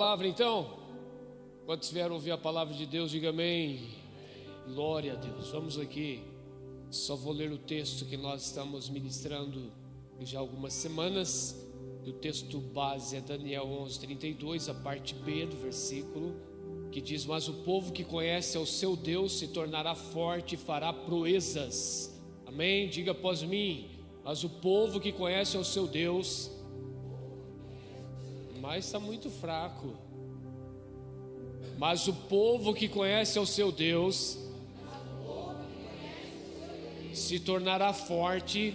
Palavra então, quando estiver ouvir a palavra de Deus, diga amém. Glória a Deus. Vamos aqui, só vou ler o texto que nós estamos ministrando já há algumas semanas. O texto base é Daniel 11:32, a parte B do versículo, que diz: mas o povo que conhece ao seu Deus se tornará forte e fará proezas. Amém? Diga após mim: mas o povo que conhece ao seu Deus... Mas está muito fraco. Mas o povo que conhece ao seu Deus se tornará forte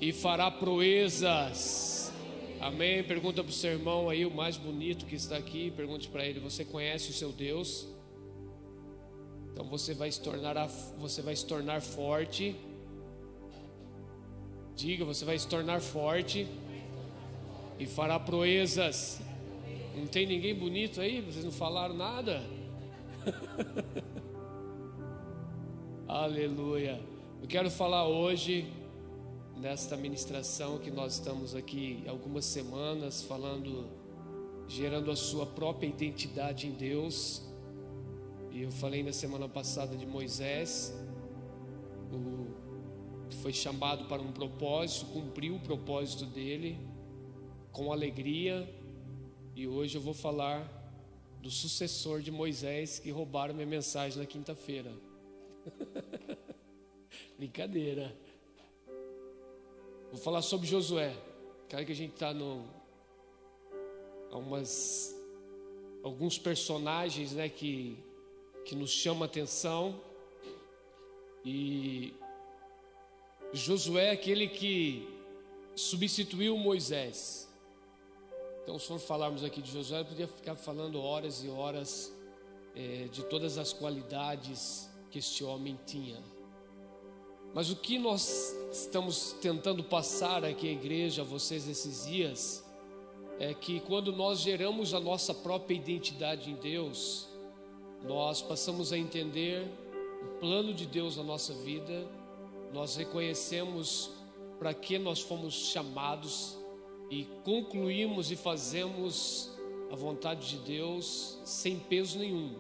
e fará proezas. Amém? Pergunta para o seu irmão aí, o mais bonito que está aqui, pergunte para ele: você conhece o seu Deus? Então você vai se tornar forte. Diga: você vai se tornar forte e fará proezas. Não tem ninguém bonito aí? Vocês não falaram nada? Aleluia. Eu quero falar hoje, nesta ministração que nós estamos aqui algumas semanas falando, gerando a sua própria identidade em Deus. E eu falei na semana passada de Moisés, que foi chamado para um propósito, cumpriu o propósito dele com alegria. E hoje eu vou falar do sucessor de Moisés, que roubaram minha mensagem na quinta-feira. Brincadeira. Vou falar sobre Josué. Claro que a gente está alguns personagens, né, que nos chamam a atenção. E Josué é aquele que substituiu Moisés. Então, se for falarmos aqui de Josué, eu podia ficar falando horas e horas de todas as qualidades que este homem tinha. Mas o que nós estamos tentando passar aqui à igreja, a vocês esses dias, é que quando nós geramos a nossa própria identidade em Deus, nós passamos a entender o plano de Deus na nossa vida, nós reconhecemos para que nós fomos chamados e concluímos e fazemos a vontade de Deus sem peso nenhum.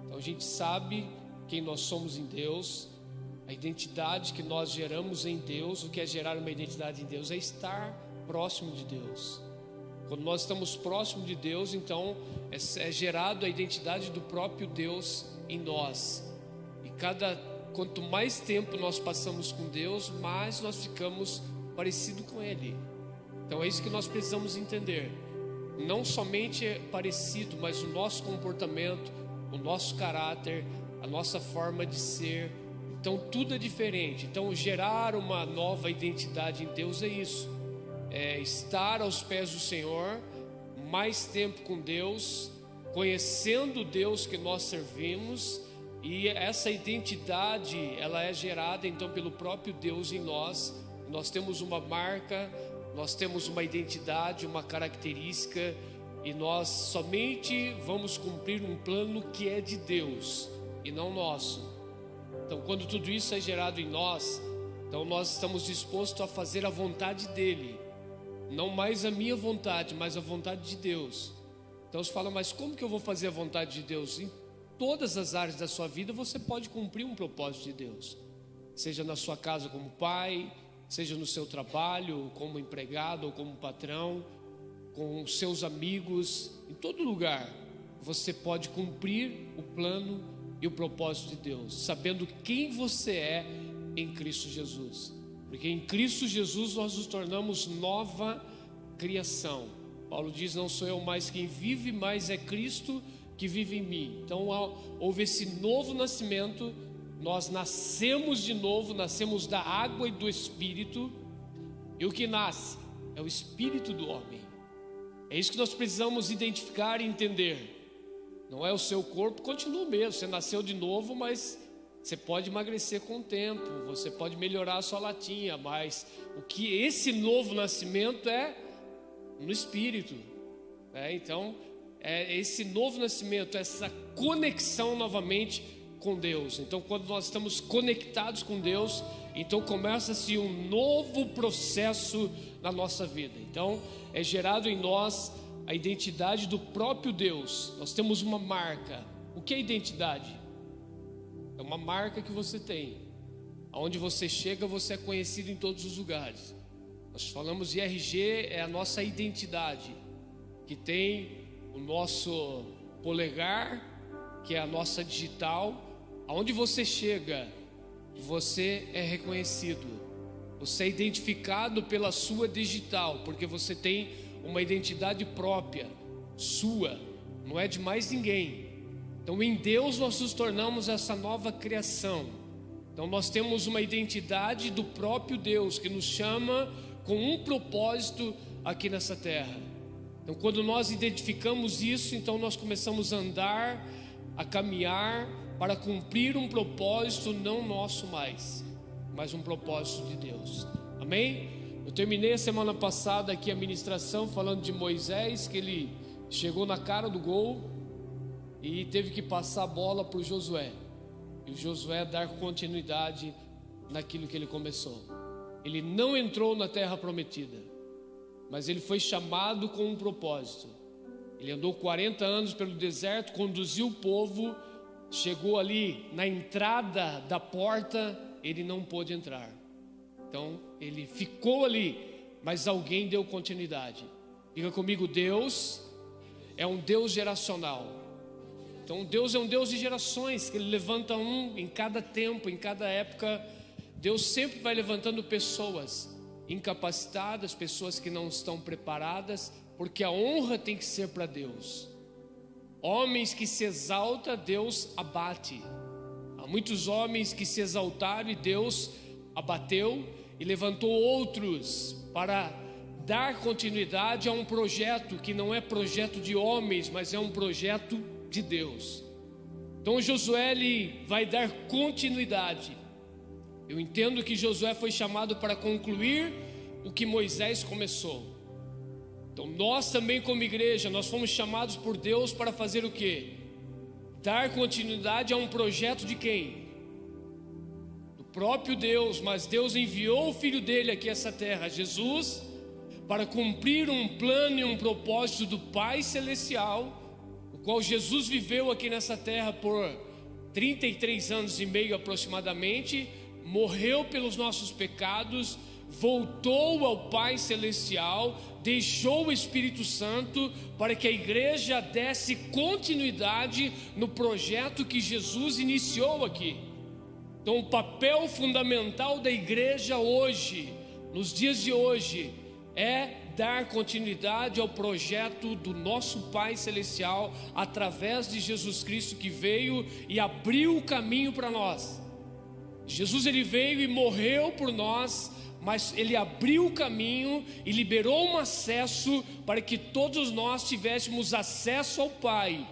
Então a gente sabe quem nós somos em Deus, a identidade que nós geramos em Deus. O que é gerar uma identidade em Deus? É estar próximo de Deus. Quando nós estamos próximo de Deus, então é gerado a identidade do próprio Deus em nós. E quanto mais tempo nós passamos com Deus, mais nós ficamos parecidos com Ele. Então é isso que nós precisamos entender. Não somente é parecido, mas o nosso comportamento, o nosso caráter, a nossa forma de ser. Então tudo é diferente. Então gerar uma nova identidade em Deus é isso. É estar aos pés do Senhor, mais tempo com Deus, conhecendo o Deus que nós servimos. E essa identidade, ela é gerada então pelo próprio Deus em nós. Nós temos uma marca, nós temos uma identidade, uma característica, e nós somente vamos cumprir um plano que é de Deus e não nosso. Então, quando tudo isso é gerado em nós, então nós estamos dispostos a fazer a vontade dEle, não mais a minha vontade, mas a vontade de Deus. Então você fala: mas como que eu vou fazer a vontade de Deus? Em todas as áreas da sua vida você pode cumprir um propósito de Deus, seja na sua casa como pai, seja no seu trabalho, como empregado ou como patrão, com seus amigos, em todo lugar você pode cumprir o plano e o propósito de Deus, sabendo quem você é em Cristo Jesus. Porque em Cristo Jesus nós nos tornamos nova criação. Paulo diz: não sou eu mais quem vive, mas é Cristo que vive em mim. Então houve esse novo nascimento. Nós nascemos de novo, nascemos da água e do Espírito. E o que nasce é o Espírito do homem. É isso que nós precisamos identificar e entender. Não é o seu corpo, continua mesmo. Você nasceu de novo, mas você pode emagrecer com o tempo, você pode melhorar a sua latinha. Mas o que esse novo nascimento é no Espírito. Então, é esse novo nascimento, essa conexão novamente com Deus. Então, quando nós estamos conectados com Deus, então começa-se um novo processo na nossa vida. Então é gerado em nós a identidade do próprio Deus. Nós temos uma marca. O que é identidade? É uma marca que você tem. Aonde você chega, você é conhecido em todos os lugares. Nós falamos IRG, é a nossa identidade, que tem o nosso polegar, que é a nossa digital. Aonde você chega, você é reconhecido. Você é identificado pela sua digital, porque você tem uma identidade própria, sua, não é de mais ninguém. Então em Deus nós nos tornamos essa nova criação. Então nós temos uma identidade do próprio Deus, que nos chama com um propósito aqui nessa terra. Então quando nós identificamos isso, então nós começamos a andar, a caminhar para cumprir um propósito não nosso mais, mas um propósito de Deus. Amém? Eu terminei a semana passada aqui a ministração falando de Moisés, que ele chegou na cara do gol e teve que passar a bola para o Josué, e o Josué dar continuidade naquilo que ele começou. Ele não entrou na terra prometida, mas ele foi chamado com um propósito. Ele andou 40 anos pelo deserto, conduziu o povo, chegou ali na entrada da porta, ele não pôde entrar. Então ele ficou ali, mas alguém deu continuidade. Diga comigo, Deus é um Deus geracional. Então Deus é um Deus de gerações, que Ele levanta um em cada tempo, em cada época. Deus sempre vai levantando pessoas incapacitadas, pessoas que não estão preparadas, porque a honra tem que ser para Deus. Homens que se exaltam, Deus abate. Há muitos homens que se exaltaram e Deus abateu e levantou outros para dar continuidade a um projeto que não é projeto de homens, mas é um projeto de Deus. Então Josué ele vai dar continuidade. Eu entendo que Josué foi chamado para concluir o que Moisés começou. Então nós também como igreja, nós fomos chamados por Deus para fazer o quê? Dar continuidade a um projeto de quem? Do próprio Deus. Mas Deus enviou o Filho dele aqui a essa terra, Jesus, para cumprir um plano e um propósito do Pai Celestial, o qual Jesus viveu aqui nessa terra por 33 anos e meio aproximadamente, morreu pelos nossos pecados, voltou ao Pai Celestial, deixou o Espírito Santo para que a igreja desse continuidade no projeto que Jesus iniciou aqui. Então o papel fundamental da igreja hoje, nos dias de hoje, é dar continuidade ao projeto do nosso Pai Celestial através de Jesus Cristo, que veio e abriu o caminho para nós. Jesus ele veio e morreu por nós, mas ele abriu o caminho e liberou um acesso para que todos nós tivéssemos acesso ao Pai,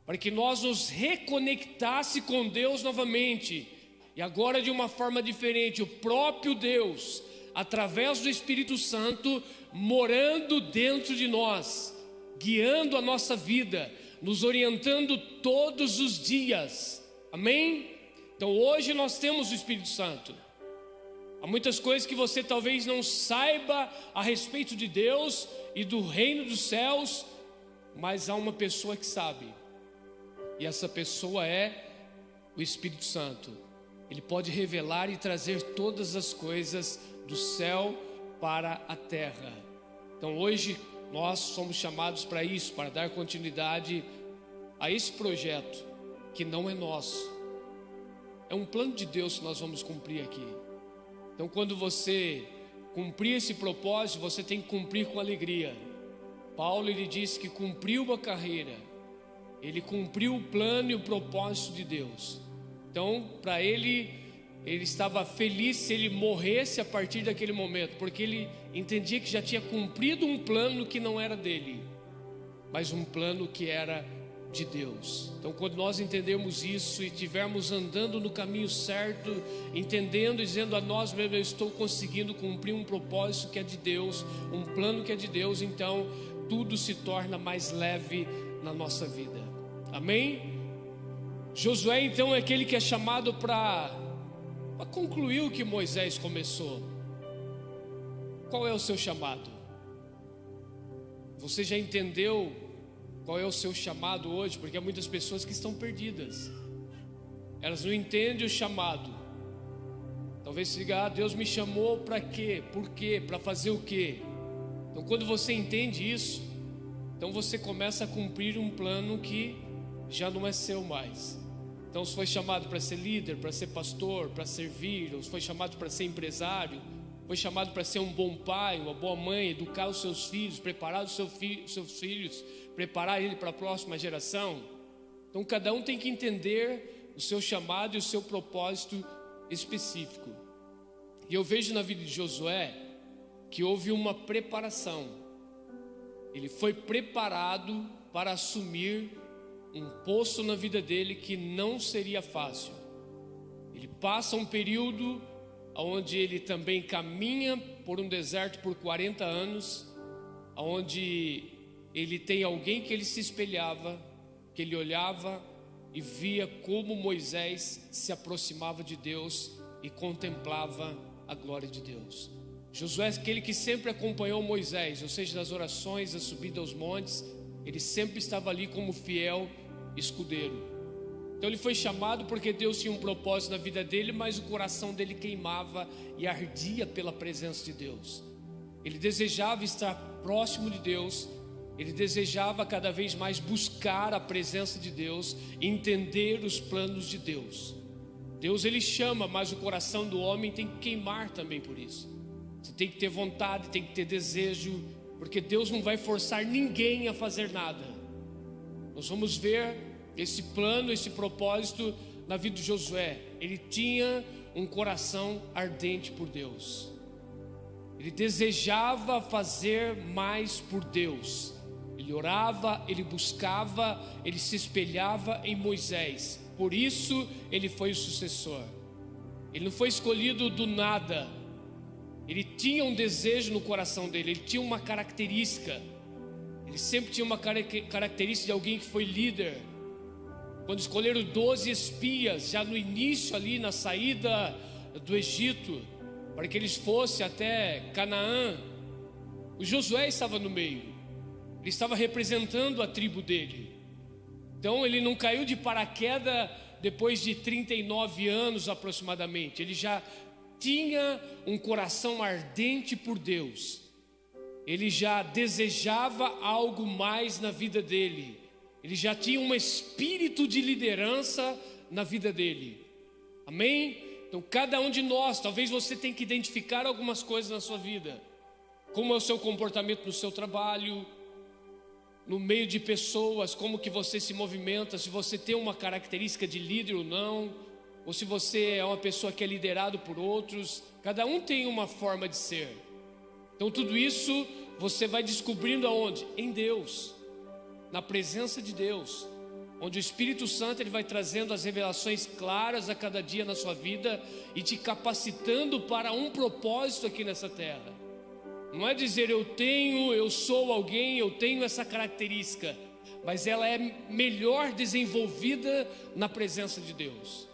para que nós nos reconectasse com Deus novamente. E agora de uma forma diferente, o próprio Deus, através do Espírito Santo, morando dentro de nós, guiando a nossa vida, nos orientando todos os dias. Amém? Então hoje nós temos o Espírito Santo. Há muitas coisas que você talvez não saiba a respeito de Deus e do reino dos céus, mas há uma pessoa que sabe, e essa pessoa é o Espírito Santo. Ele pode revelar e trazer todas as coisas do céu para a terra. Então hoje nós somos chamados para isso, para dar continuidade a esse projeto que não é nosso. É um plano de Deus que nós vamos cumprir aqui. Então quando você cumprir esse propósito, você tem que cumprir com alegria. Paulo ele disse que cumpriu a carreira, ele cumpriu o plano e o propósito de Deus. Então para ele estava feliz se ele morresse a partir daquele momento, porque ele entendia que já tinha cumprido um plano que não era dele, mas um plano que era de Deus. Então quando nós entendemos isso e estivermos andando no caminho certo, entendendo e dizendo a nós mesmos, eu estou conseguindo cumprir um propósito que é de Deus, um plano que é de Deus, então tudo se torna mais leve na nossa vida. Amém? Josué então é aquele que é chamado para concluir o que Moisés começou. Qual é o seu chamado? Você já entendeu qual é o seu chamado hoje? Porque há muitas pessoas que estão perdidas. Elas não entendem o chamado. Talvez se diga, Deus me chamou para quê? Por quê? Para fazer o quê? Então quando você entende isso, então você começa a cumprir um plano que já não é seu mais. Então se foi chamado para ser líder, para ser pastor, para servir, ou se foi chamado para ser empresário, foi chamado para ser um bom pai, uma boa mãe, educar os seus filhos, preparar os seus filhos, preparar ele para a próxima geração. Então cada um tem que entender o seu chamado e o seu propósito específico. E eu vejo na vida de Josué que houve uma preparação. Ele foi preparado para assumir um posto na vida dele que não seria fácil. Ele passa um período onde ele também caminha por um deserto por 40 anos, onde ele tem alguém que ele se espelhava, que ele olhava e via como Moisés se aproximava de Deus e contemplava a glória de Deus. Josué é aquele que sempre acompanhou Moisés, ou seja, das orações, da subida aos montes, ele sempre estava ali como fiel escudeiro. Então ele foi chamado porque Deus tinha um propósito na vida dele, mas o coração dele queimava e ardia pela presença de Deus. Ele desejava estar próximo de Deus, ele desejava cada vez mais buscar a presença de Deus, entender os planos de Deus. Deus ele chama, mas o coração do homem tem que queimar também por isso. Você tem que ter vontade, tem que ter desejo, porque Deus não vai forçar ninguém a fazer nada. Nós vamos ver esse plano, esse propósito na vida de Josué. Ele tinha um coração ardente por Deus. Ele desejava fazer mais por Deus. Ele orava, ele buscava, ele se espelhava em Moisés. Por isso ele foi o sucessor. Ele não foi escolhido do nada. Ele tinha um desejo no coração dele, ele tinha uma característica. Ele sempre tinha uma característica de alguém que foi líder. Quando escolheram 12 espias, já no início ali na saída do Egito, para que eles fossem até Canaã, o Josué estava no meio. Ele estava representando a tribo dele. Então ele não caiu de paraquedas depois de 39 anos aproximadamente. Ele já tinha um coração ardente por Deus. Ele já desejava algo mais na vida dele. Ele já tinha um espírito de liderança na vida dele. Amém? Então cada um de nós, talvez você tenha que identificar algumas coisas na sua vida. Como é o seu comportamento no seu trabalho, no meio de pessoas, como que você se movimenta, se você tem uma característica de líder ou não, ou se você é uma pessoa que é liderado por outros. Cada um tem uma forma de ser. Então tudo isso você vai descobrindo aonde? Em Deus, na presença de Deus, onde o Espírito Santo ele vai trazendo as revelações claras a cada dia na sua vida e te capacitando para um propósito aqui nessa terra. Não é dizer eu sou alguém, eu tenho essa característica, mas ela é melhor desenvolvida na presença de Deus.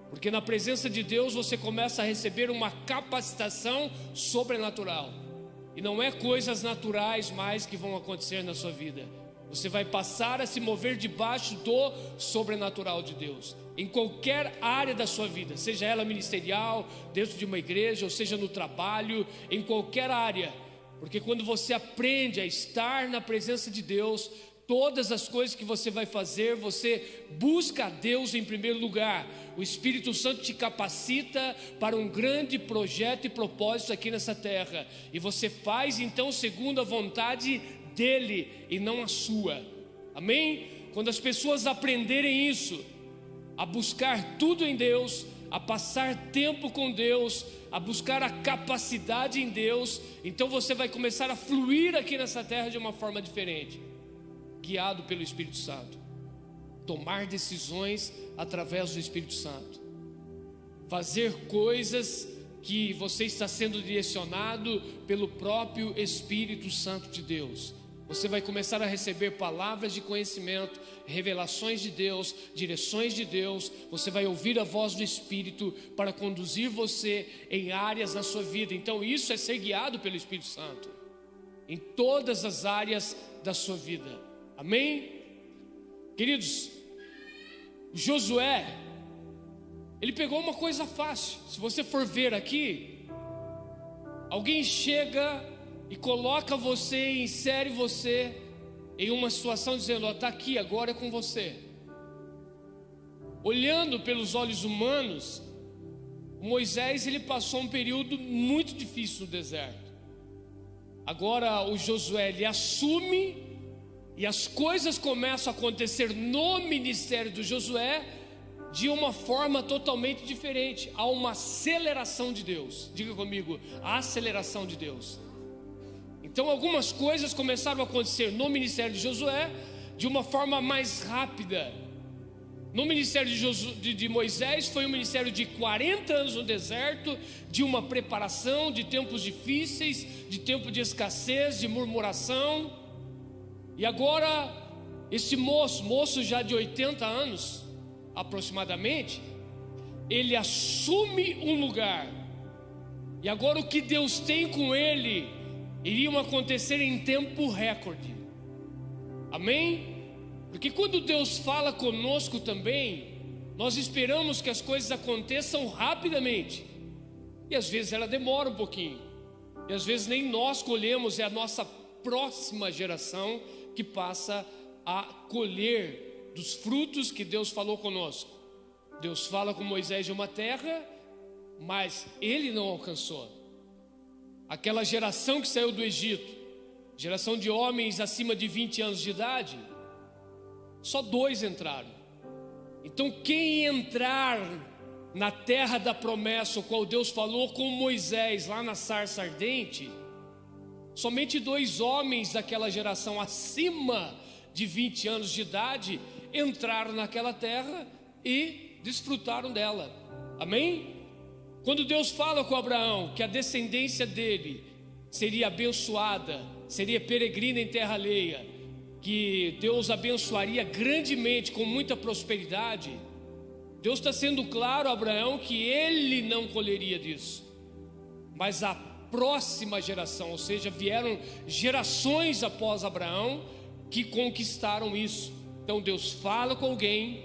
Porque na presença de Deus você começa a receber uma capacitação sobrenatural. E não é coisas naturais mais que vão acontecer na sua vida. Você vai passar a se mover debaixo do sobrenatural de Deus. Em qualquer área da sua vida, seja ela ministerial, dentro de uma igreja, ou seja no trabalho, em qualquer área. Porque quando você aprende a estar na presença de Deus, todas as coisas que você vai fazer, você busca a Deus em primeiro lugar. O Espírito Santo te capacita para um grande projeto e propósito aqui nessa terra. E você faz então segundo a vontade dele e não a sua. Amém? Quando as pessoas aprenderem isso, a buscar tudo em Deus, a passar tempo com Deus, a buscar a capacidade em Deus, então você vai começar a fluir aqui nessa terra de uma forma diferente, guiado pelo Espírito Santo. Tomar decisões através do Espírito Santo, fazer coisas que você está sendo direcionado pelo próprio Espírito Santo de Deus. Você vai começar a receber palavras de conhecimento, revelações de Deus, direções de Deus. Você vai ouvir a voz do Espírito para conduzir você em áreas na sua vida. Então isso é ser guiado pelo Espírito Santo. em todas as áreas da sua vida. Amém? Queridos, Josué, ele pegou uma coisa fácil. Se você for ver aqui, alguém chega e coloca você, insere você em uma situação dizendo: está aqui, agora é com você. Olhando pelos olhos humanos, Moisés, ele passou um período muito difícil no deserto. Agora o Josué, ele assume, e as coisas começam a acontecer no ministério do Josué de uma forma totalmente diferente. Há uma aceleração de Deus. Diga comigo, a aceleração de Deus. Então algumas coisas começaram a acontecer no ministério de Josué de uma forma mais rápida. No ministério de Moisés foi um ministério de 40 anos no deserto, de uma preparação, de tempos difíceis, de tempo de escassez, de murmuração. E agora esse moço já de 80 anos aproximadamente, ele assume um lugar. E agora o que Deus tem com ele iriam acontecer em tempo recorde. Amém? Porque quando Deus fala conosco também, nós esperamos que as coisas aconteçam rapidamente. E às vezes ela demora um pouquinho. E às vezes nem nós colhemos, é a nossa próxima geração que passa a colher dos frutos que Deus falou conosco. Deus fala com Moisés de uma terra, mas ele não alcançou. Aquela geração que saiu do Egito, geração de homens acima de 20 anos de idade, só 2 entraram. Então quem entrar na terra da promessa, o qual Deus falou com Moisés lá na sarça ardente, somente 2 homens daquela geração acima de 20 anos de idade entraram naquela terra e desfrutaram dela. Amém? Quando Deus fala com Abraão que a descendência dele seria abençoada, seria peregrina em terra alheia, que Deus abençoaria grandemente, com muita prosperidade, Deus está sendo claro a Abraão que ele não colheria disso, mas a próxima geração, ou seja, vieram gerações após Abraão que conquistaram isso. Então Deus fala com alguém.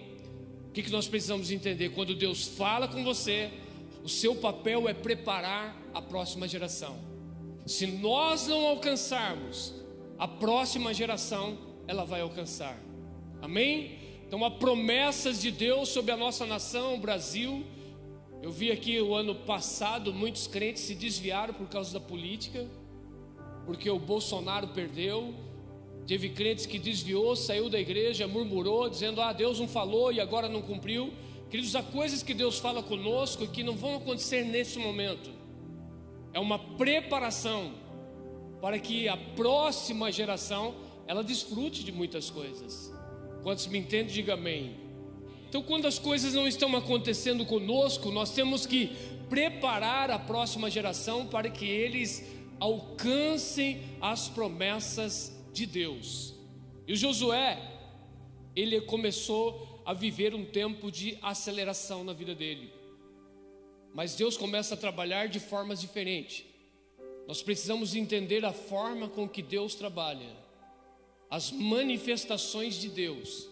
O que nós precisamos entender? Quando Deus fala com você, o seu papel é preparar a próxima geração. Se nós não alcançarmos, a próxima geração ela vai alcançar. Amém? Então há promessas de Deus sobre a nossa nação, o Brasil. Eu vi aqui o ano passado muitos crentes se desviaram por causa da política, porque o Bolsonaro perdeu. Teve crentes que desviou, saiu da igreja, murmurou, dizendo: Deus não falou e agora não cumpriu. Queridos, há coisas que Deus fala conosco que não vão acontecer nesse momento. É uma preparação para que a próxima geração ela desfrute de muitas coisas. Quantos me entendem, diga amém. Então quando as coisas não estão acontecendo conosco, nós temos que preparar a próxima geração para que eles alcancem as promessas de Deus. E o Josué, ele começou a viver um tempo de aceleração na vida dele. Mas Deus começa a trabalhar de formas diferentes. Nós precisamos entender a forma com que Deus trabalha, as manifestações de Deus.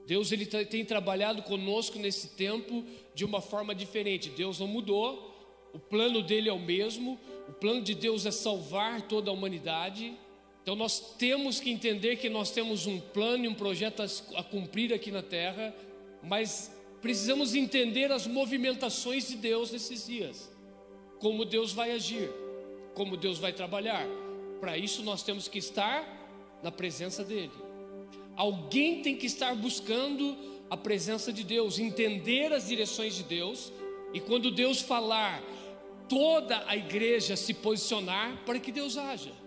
Deus ele tem trabalhado conosco nesse tempo de uma forma diferente. Deus não mudou, o plano dele é o mesmo. O plano de Deus é salvar toda a humanidade. Então nós temos que entender que nós temos um plano e um projeto a cumprir aqui na terra, mas precisamos entender as movimentações de Deus nesses dias, como Deus vai agir, como Deus vai trabalhar. Para isso nós temos que estar na presença dele. Alguém tem que estar buscando a presença de Deus, entender as direções de Deus, e quando Deus falar, toda a igreja se posicionar para que Deus haja.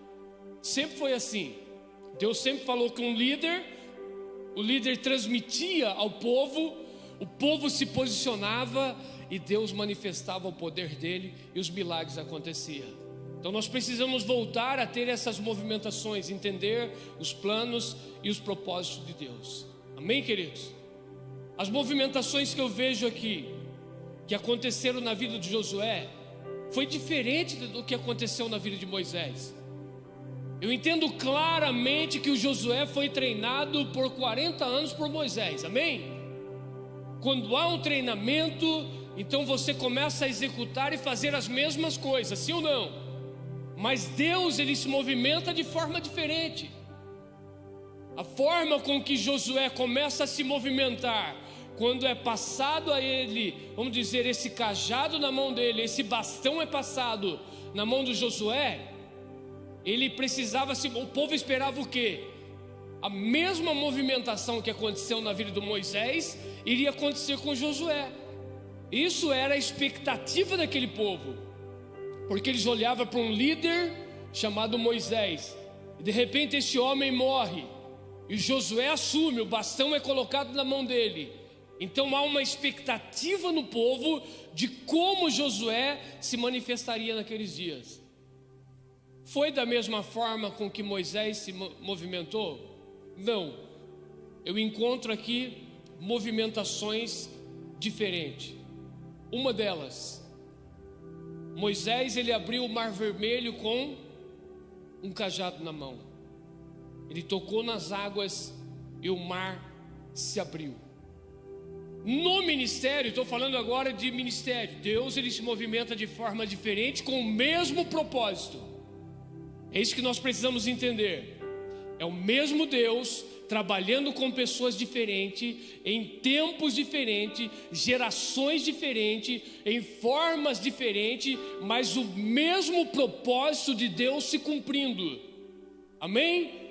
Sempre foi assim. Deus sempre falou com o líder transmitia ao povo, o povo se posicionava e Deus manifestava o poder dele e os milagres aconteciam. Então nós precisamos voltar a ter essas movimentações, entender os planos e os propósitos de Deus. Amém, queridos? As movimentações que eu vejo aqui, que aconteceram na vida de Josué, foi diferente do que aconteceu na vida de Moisés. Eu entendo claramente que o Josué foi treinado por 40 anos por Moisés, amém? Quando há um treinamento, então você começa a executar e fazer as mesmas coisas, sim ou não? Mas Deus, ele se movimenta de forma diferente. A forma com que Josué começa a se movimentar, quando é passado a ele, vamos dizer, esse cajado na mão dele, esse bastão é passado na mão do Josué, ele precisava, o povo esperava o quê? A mesma movimentação que aconteceu na vida do Moisés, iria acontecer com Josué. Isso era a expectativa daquele povo, porque eles olhavam para um líder chamado Moisés, e de repente esse homem morre, e Josué assume, o bastão é colocado na mão dele. Então há uma expectativa no povo de como Josué se manifestaria naqueles dias. Foi da mesma forma com que Moisés se movimentou? Não. Eu encontro aqui movimentações diferentes. Uma delas, Moisés, ele abriu o Mar Vermelho com um cajado na mão. Ele tocou nas águas e o mar se abriu. No ministério, estou falando agora de ministério, Deus, ele se movimenta de forma diferente com o mesmo propósito. É isso que nós precisamos entender. É o mesmo Deus trabalhando com pessoas diferentes, em tempos diferentes, gerações diferentes, em formas diferentes, mas o mesmo propósito de Deus se cumprindo. Amém?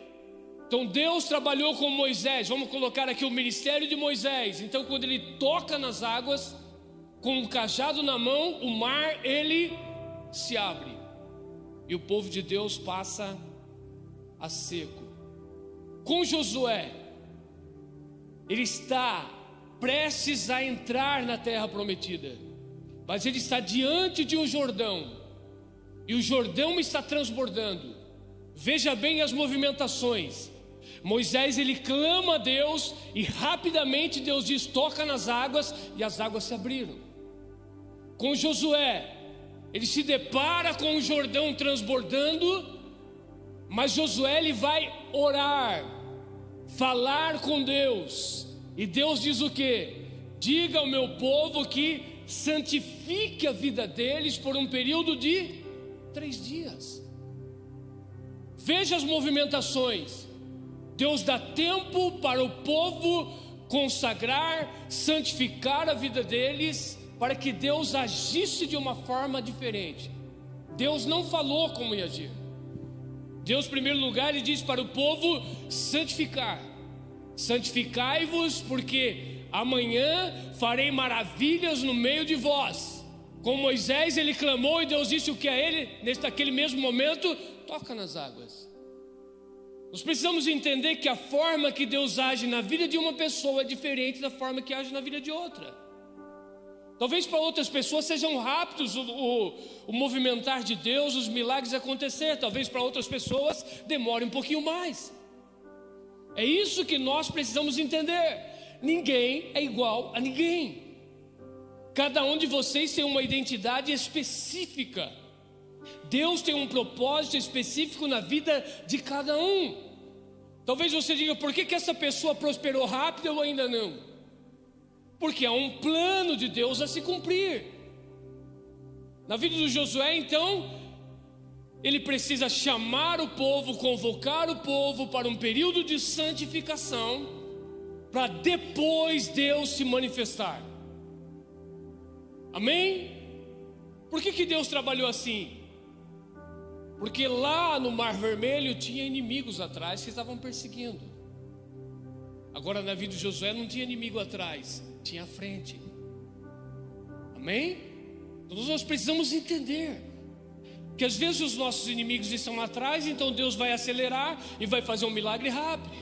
Então Deus trabalhou com Moisés. Vamos colocar aqui o ministério de Moisés. Então quando ele toca nas águas, com um cajado na mão, o mar ele se abre, e o povo de Deus passa a seco. Com Josué, ele está prestes a entrar na terra prometida, mas ele está diante de um Jordão, e o Jordão está transbordando. Veja bem as movimentações. Moisés, ele clama a Deus, e rapidamente Deus diz: toca nas águas, e as águas se abriram. Com Josué, ele se depara com o Jordão transbordando, mas Josué, ele vai orar, falar com Deus, e Deus diz o quê? Diga ao meu povo que santifique a vida deles por um período de 3 dias. Veja as movimentações. Deus dá tempo para o povo consagrar, santificar a vida deles, para que Deus agisse de uma forma diferente. Deus não falou como ia agir. Deus, em primeiro lugar, ele diz para o povo santificar. Santificai-vos, porque amanhã farei maravilhas no meio de vós. Com Moisés ele clamou, e Deus disse o que a ele, naquele mesmo momento: toca nas águas. Nós precisamos entender que a forma que Deus age na vida de uma pessoa é diferente da forma que age na vida de outra. Talvez para outras pessoas sejam rápidos o movimentar de Deus, os milagres acontecer. Talvez para outras pessoas demore um pouquinho mais. É isso que nós precisamos entender. Ninguém é igual a ninguém. Cada um de vocês tem uma identidade específica. Deus tem um propósito específico na vida de cada um. Talvez você diga: por que essa pessoa prosperou rápido e eu ainda não? Porque há um plano de Deus a se cumprir. Na vida do Josué, então, ele precisa chamar o povo, convocar o povo para um período de santificação, para depois Deus se manifestar. Amém? Por que Deus trabalhou assim? Porque lá no Mar Vermelho tinha inimigos atrás que estavam perseguindo. Agora na vida de Josué não tinha inimigo atrás, tinha à frente. Amém? Então nós precisamos entender que às vezes os nossos inimigos estão atrás, então Deus vai acelerar e vai fazer um milagre rápido.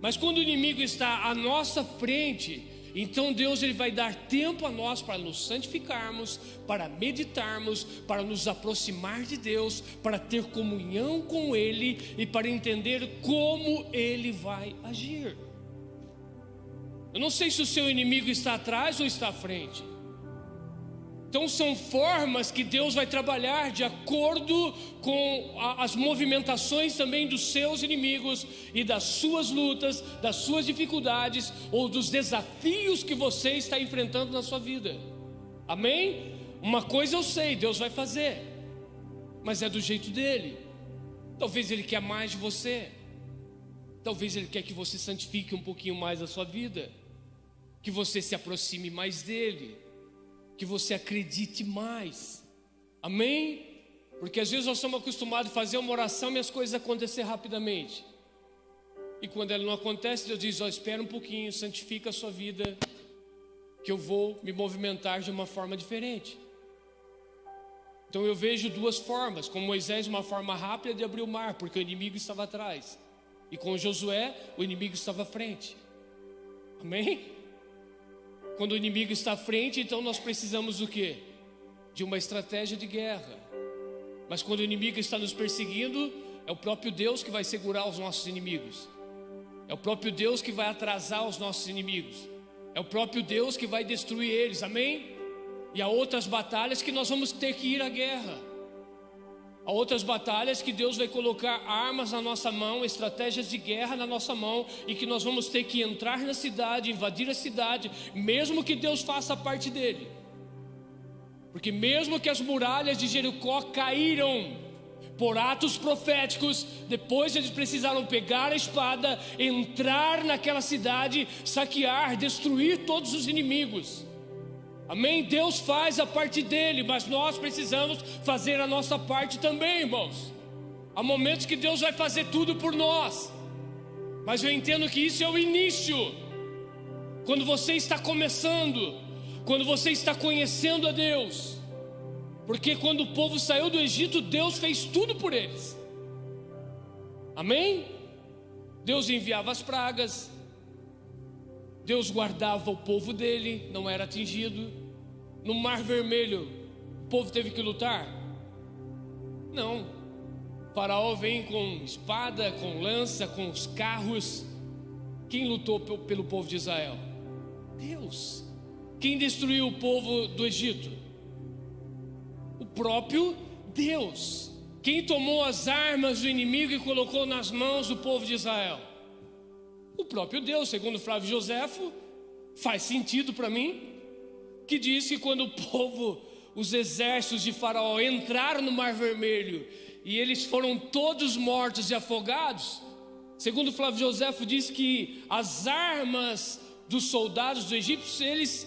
Mas quando o inimigo está à nossa frente, então Deus, ele vai dar tempo a nós para nos santificarmos, para meditarmos, para nos aproximar de Deus, para ter comunhão com Ele e para entender como Ele vai agir. Eu não sei se o seu inimigo está atrás ou está à frente. Então são formas que Deus vai trabalhar de acordo com as movimentações também dos seus inimigos e das suas lutas, das suas dificuldades ou dos desafios que você está enfrentando na sua vida. Amém? Uma coisa eu sei, Deus vai fazer, mas é do jeito dele. Talvez Ele quer mais de você. Talvez Ele quer que você santifique um pouquinho mais a sua vida, que você se aproxime mais dEle, que você acredite mais. Amém? Porque às vezes nós somos acostumados a fazer uma oração e as coisas acontecer rapidamente. E quando ela não acontece, Deus diz: espera um pouquinho, santifica a sua vida, que eu vou me movimentar de uma forma diferente. Então eu vejo duas formas. Com Moisés, uma forma rápida de abrir o mar, porque o inimigo estava atrás. E com Josué, o inimigo estava à frente. Amém? Quando o inimigo está à frente, então nós precisamos do quê? De uma estratégia de guerra. Mas quando o inimigo está nos perseguindo, é o próprio Deus que vai segurar os nossos inimigos. É o próprio Deus que vai atrasar os nossos inimigos. É o próprio Deus que vai destruir eles, amém? E há outras batalhas que nós vamos ter que ir à guerra. Há outras batalhas que Deus vai colocar armas na nossa mão, estratégias de guerra na nossa mão, e que nós vamos ter que entrar na cidade, invadir a cidade, mesmo que Deus faça a parte dele. Porque mesmo que as muralhas de Jericó caíram por atos proféticos, depois eles precisaram pegar a espada, entrar naquela cidade, saquear, destruir todos os inimigos. Amém? Deus faz a parte dele, mas nós precisamos fazer a nossa parte também, irmãos. Há momentos que Deus vai fazer tudo por nós, mas eu entendo que isso é o início. Quando você está começando, quando você está conhecendo a Deus. Porque quando o povo saiu do Egito, Deus fez tudo por eles. Amém? Deus enviava as pragas, Deus guardava o povo dele, não era atingido. No Mar Vermelho, o povo teve que lutar? Não. O Faraó vem com espada, com lança, com os carros. Quem lutou pelo povo de Israel? Deus. Quem destruiu o povo do Egito? O próprio Deus. Quem tomou as armas do inimigo e colocou nas mãos do povo de Israel? O próprio Deus. Segundo Flávio Joséfo, faz sentido para mim, que diz que quando o povo, os exércitos de Faraó entraram no Mar Vermelho e eles foram todos mortos e afogados, segundo Flávio Joséfo diz que as armas dos soldados do Egito, eles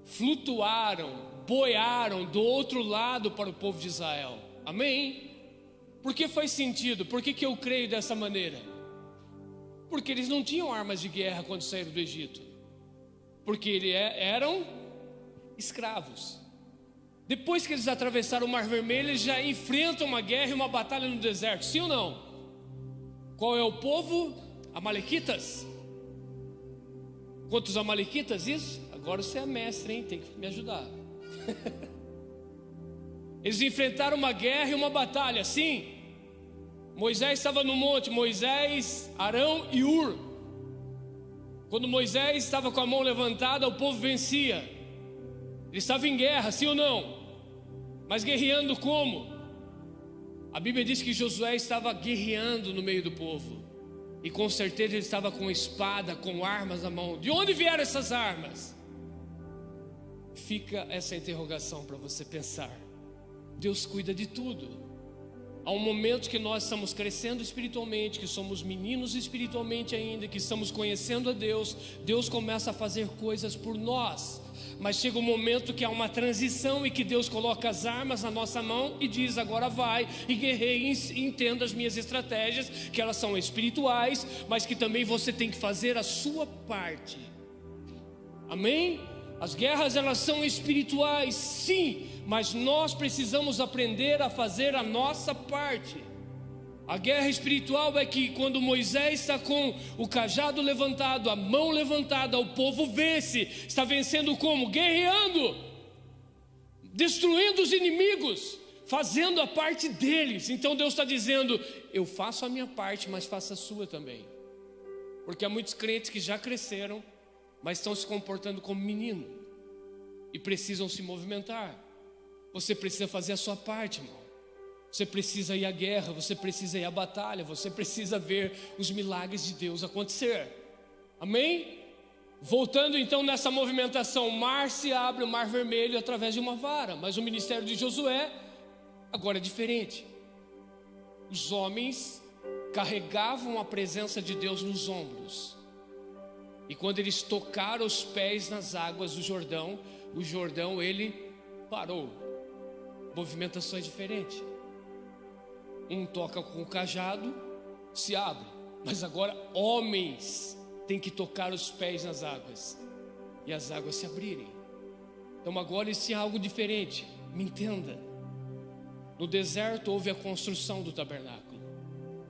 flutuaram, boiaram do outro lado para o povo de Israel. Amém? Por que faz sentido? Por que eu creio dessa maneira? Porque eles não tinham armas de guerra quando saíram do Egito, porque eles eram escravos. Depois que eles atravessaram o Mar Vermelho, eles já enfrentam uma guerra e uma batalha no deserto, sim ou não? Qual é o povo? Amalequitas. Quantos amalequitas isso? Agora você é mestre, hein? Tem que me ajudar. Eles enfrentaram uma guerra e uma batalha, sim. Moisés estava no monte, Moisés, Arão e Hur. Quando Moisés estava com a mão levantada, o povo vencia. Ele estava em guerra, sim ou não? Mas guerreando como? A Bíblia diz que Josué estava guerreando no meio do povo. E com certeza ele estava com espada, com armas na mão. De onde vieram essas armas? Fica essa interrogação para você pensar. Deus cuida de tudo. Há um momento que nós estamos crescendo espiritualmente, que somos meninos espiritualmente ainda, que estamos conhecendo a Deus. Deus começa a fazer coisas por nós. Mas chega um momento que há uma transição e que Deus coloca as armas na nossa mão e diz: agora vai e guerreie e entenda as minhas estratégias, que elas são espirituais, mas que também você tem que fazer a sua parte. Amém? As guerras, elas são espirituais, sim, mas nós precisamos aprender a fazer a nossa parte. A guerra espiritual é que quando Moisés está com o cajado levantado, a mão levantada, o povo vence. Está vencendo como? Guerreando, destruindo os inimigos, fazendo a parte deles. Então Deus está dizendo: eu faço a minha parte, mas faça a sua também. Porque há muitos crentes que já cresceram, mas estão se comportando como menino e precisam se movimentar. Você precisa fazer a sua parte, irmão. Você precisa ir à guerra, você precisa ir à batalha, você precisa ver os milagres de Deus acontecer. Amém? Voltando então nessa movimentação, o mar se abre, o mar vermelho através de uma vara. Mas o ministério de Josué agora é diferente. Os homens carregavam a presença de Deus nos ombros. E quando eles tocaram os pés nas águas do Jordão, o Jordão ele parou. Movimentações diferentes. Um toca com o cajado, se abre. Mas agora homens têm que tocar os pés nas águas e as águas se abrirem. Então agora isso é algo diferente. Me entenda. No deserto houve a construção do tabernáculo.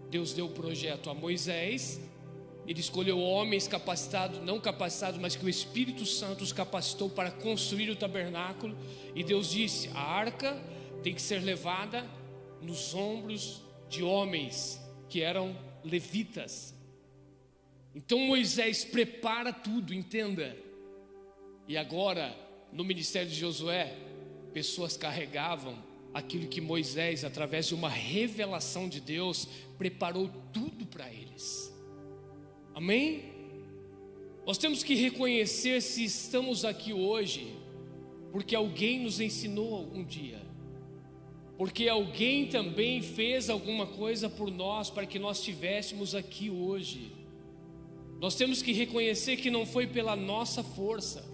Deus deu o projeto a Moisés. Ele escolheu homens capacitados, não capacitados, mas que o Espírito Santo os capacitou para construir o tabernáculo. E Deus disse: a arca tem que ser levada nos ombros de homens que eram levitas. Então Moisés prepara tudo, entenda. E agora, no ministério de Josué, pessoas carregavam aquilo que Moisés, através de uma revelação de Deus, preparou tudo para eles. Amém? Nós temos que reconhecer se estamos aqui hoje porque alguém nos ensinou um dia, porque alguém também fez alguma coisa por nós para que nós estivéssemos aqui hoje. Nós temos que reconhecer que não foi pela nossa força,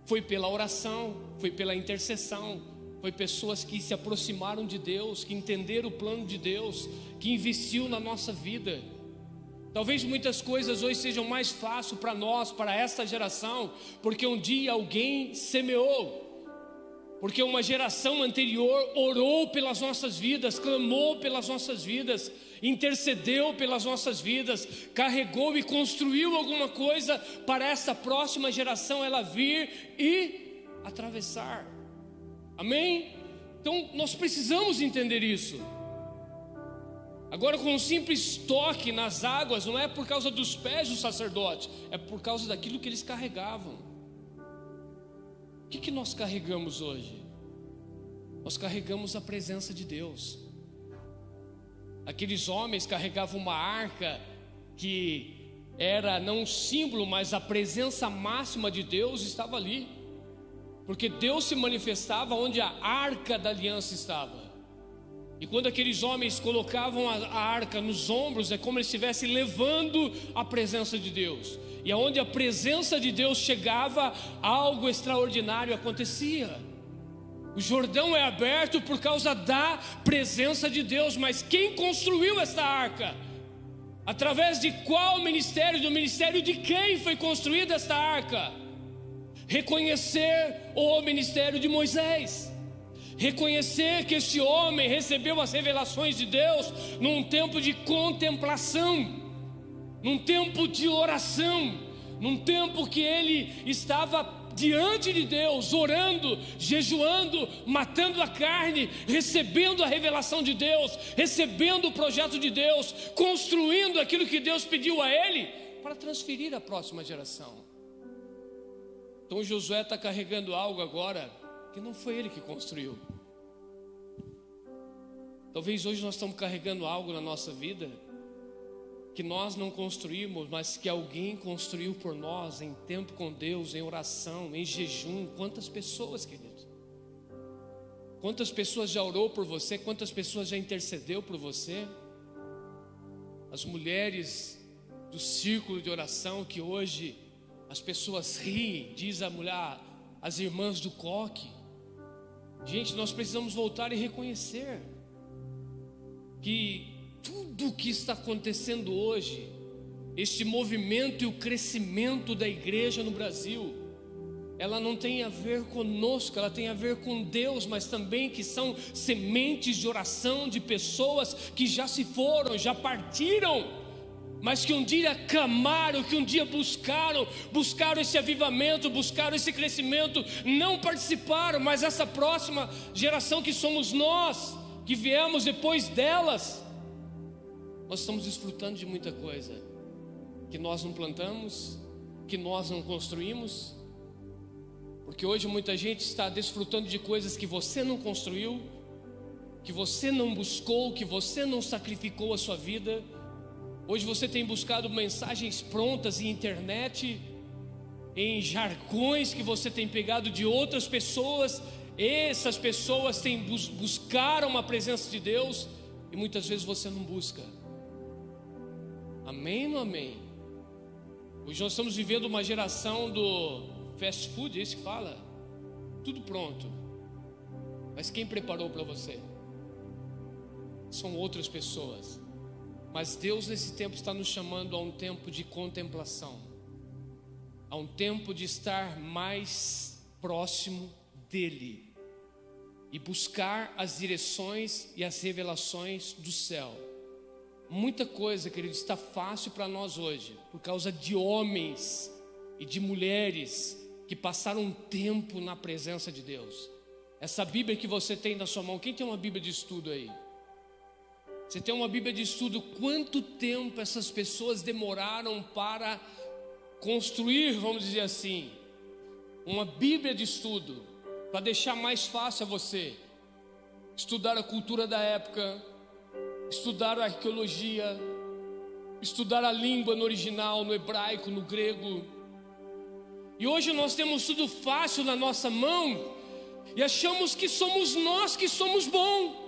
foi pela oração, foi pela intercessão, foi pessoas que se aproximaram de Deus, que entenderam o plano de Deus, que investiu na nossa vida. Talvez muitas coisas hoje sejam mais fáceis para nós, para esta geração, porque um dia alguém semeou, porque uma geração anterior orou pelas nossas vidas, clamou pelas nossas vidas, intercedeu pelas nossas vidas, carregou e construiu alguma coisa para essa próxima geração ela vir e atravessar. Amém? Então nós precisamos entender isso. Agora, com um simples toque nas águas, não é por causa dos pés do sacerdote, é por causa daquilo que eles carregavam. O que nós carregamos hoje? Nós carregamos a presença de Deus. Aqueles homens carregavam uma arca que era não um símbolo, mas a presença máxima de Deus estava ali, porque Deus se manifestava onde a arca da aliança estava. E quando aqueles homens colocavam a arca nos ombros, é como eles estivessem levando a presença de Deus. E aonde a presença de Deus chegava, algo extraordinário acontecia. O Jordão é aberto por causa da presença de Deus. Mas quem construiu esta arca? Através de qual ministério? Do ministério de quem foi construída esta arca? Reconhecer o ministério de Moisés. Reconhecer que este homem recebeu as revelações de Deus num tempo de contemplação, num tempo de oração, num tempo que ele estava diante de Deus, orando, jejuando, matando a carne, recebendo a revelação de Deus, recebendo o projeto de Deus, construindo aquilo que Deus pediu a ele para transferir à próxima geração. Então Josué está carregando algo agora que não foi ele que construiu. Talvez hoje nós estamos carregando algo na nossa vida que nós não construímos, mas que alguém construiu por nós em tempo com Deus, em oração, em jejum. Quantas pessoas, queridos? Quantas pessoas já orou por você? Quantas pessoas já intercedeu por você? As mulheres do círculo de oração que hoje as pessoas riem, diz a mulher, as irmãs do coque. Gente, nós precisamos voltar e reconhecer que tudo o que está acontecendo hoje, este movimento e o crescimento da igreja no Brasil, ela não tem a ver conosco, ela tem a ver com Deus, mas também que são sementes de oração de pessoas que já se foram, já partiram, mas que um dia clamaram, que um dia buscaram esse avivamento, buscaram esse crescimento, não participaram, mas essa próxima geração que somos nós, que viemos depois delas, nós estamos desfrutando de muita coisa, que nós não plantamos, que nós não construímos. Porque hoje muita gente está desfrutando de coisas que você não construiu, que você não buscou, que você não sacrificou a sua vida. Hoje você tem buscado mensagens prontas em internet, em jargões que você tem pegado de outras pessoas. Essas pessoas buscaram a presença de Deus e muitas vezes você não busca. Amém ou não amém? Hoje nós estamos vivendo uma geração do fast food, é isso que fala? Tudo pronto. Mas quem preparou para você? São outras pessoas. Mas Deus nesse tempo está nos chamando a um tempo de contemplação, a um tempo de estar mais próximo dEle e buscar as direções e as revelações do céu. Muita coisa, querido, está fácil para nós hoje, por causa de homens e de mulheres que passaram um tempo na presença de Deus. Essa Bíblia que você tem na sua mão, quem tem uma Bíblia de estudo aí? Você tem uma Bíblia de estudo, quanto tempo essas pessoas demoraram para construir, vamos dizer assim, uma Bíblia de estudo, para deixar mais fácil a você estudar a cultura da época, estudar a arqueologia, estudar a língua no original, no hebraico, no grego. E hoje nós temos tudo fácil na nossa mão e achamos que somos nós que somos bons.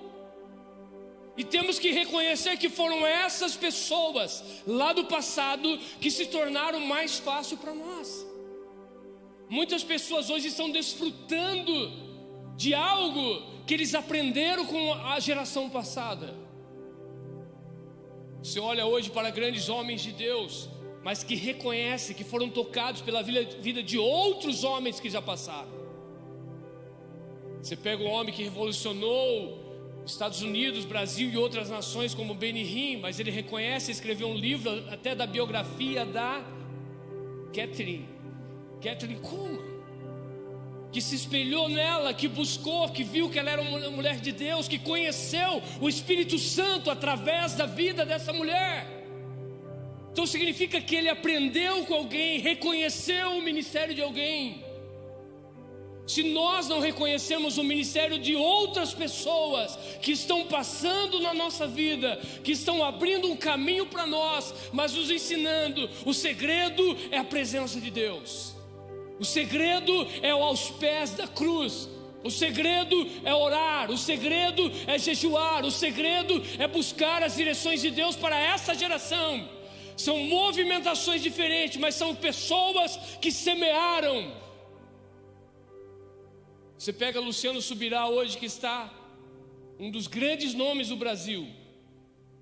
E temos que reconhecer que foram essas pessoas lá do passado que se tornaram mais fácil para nós. Muitas pessoas hoje estão desfrutando de algo que eles aprenderam com a geração passada. Você olha hoje para grandes homens de Deus, mas que reconhece que foram tocados pela vida de outros homens que já passaram. Você pega um homem que revolucionou Estados Unidos, Brasil e outras nações como Benny Hinn, mas ele reconhece, escreveu um livro até da biografia da Catherine Kuhlman, que se espelhou nela, que buscou, que viu que ela era uma mulher de Deus, que conheceu o Espírito Santo através da vida dessa mulher. Então significa que ele aprendeu com alguém, reconheceu o ministério de alguém. Se nós não reconhecemos o ministério de outras pessoas que estão passando na nossa vida, que estão abrindo um caminho para nós, mas nos ensinando, o segredo é a presença de Deus. O segredo é aos pés da cruz. O segredo é orar, o segredo é jejuar, o segredo é buscar as direções de Deus para essa geração. São movimentações diferentes, mas são pessoas que semearam. Você pega Luciano Subirá hoje, que está um dos grandes nomes do Brasil,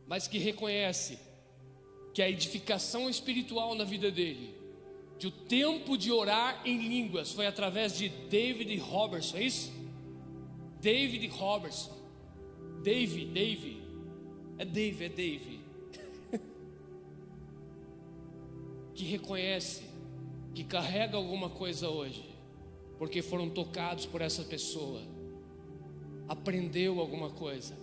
mas que reconhece que a edificação espiritual na vida dele, que o tempo de orar em línguas foi através de David Robertson, é isso? David Robertson, Dave, que reconhece que carrega alguma coisa hoje, porque foram tocados por essa pessoa, aprendeu alguma coisa,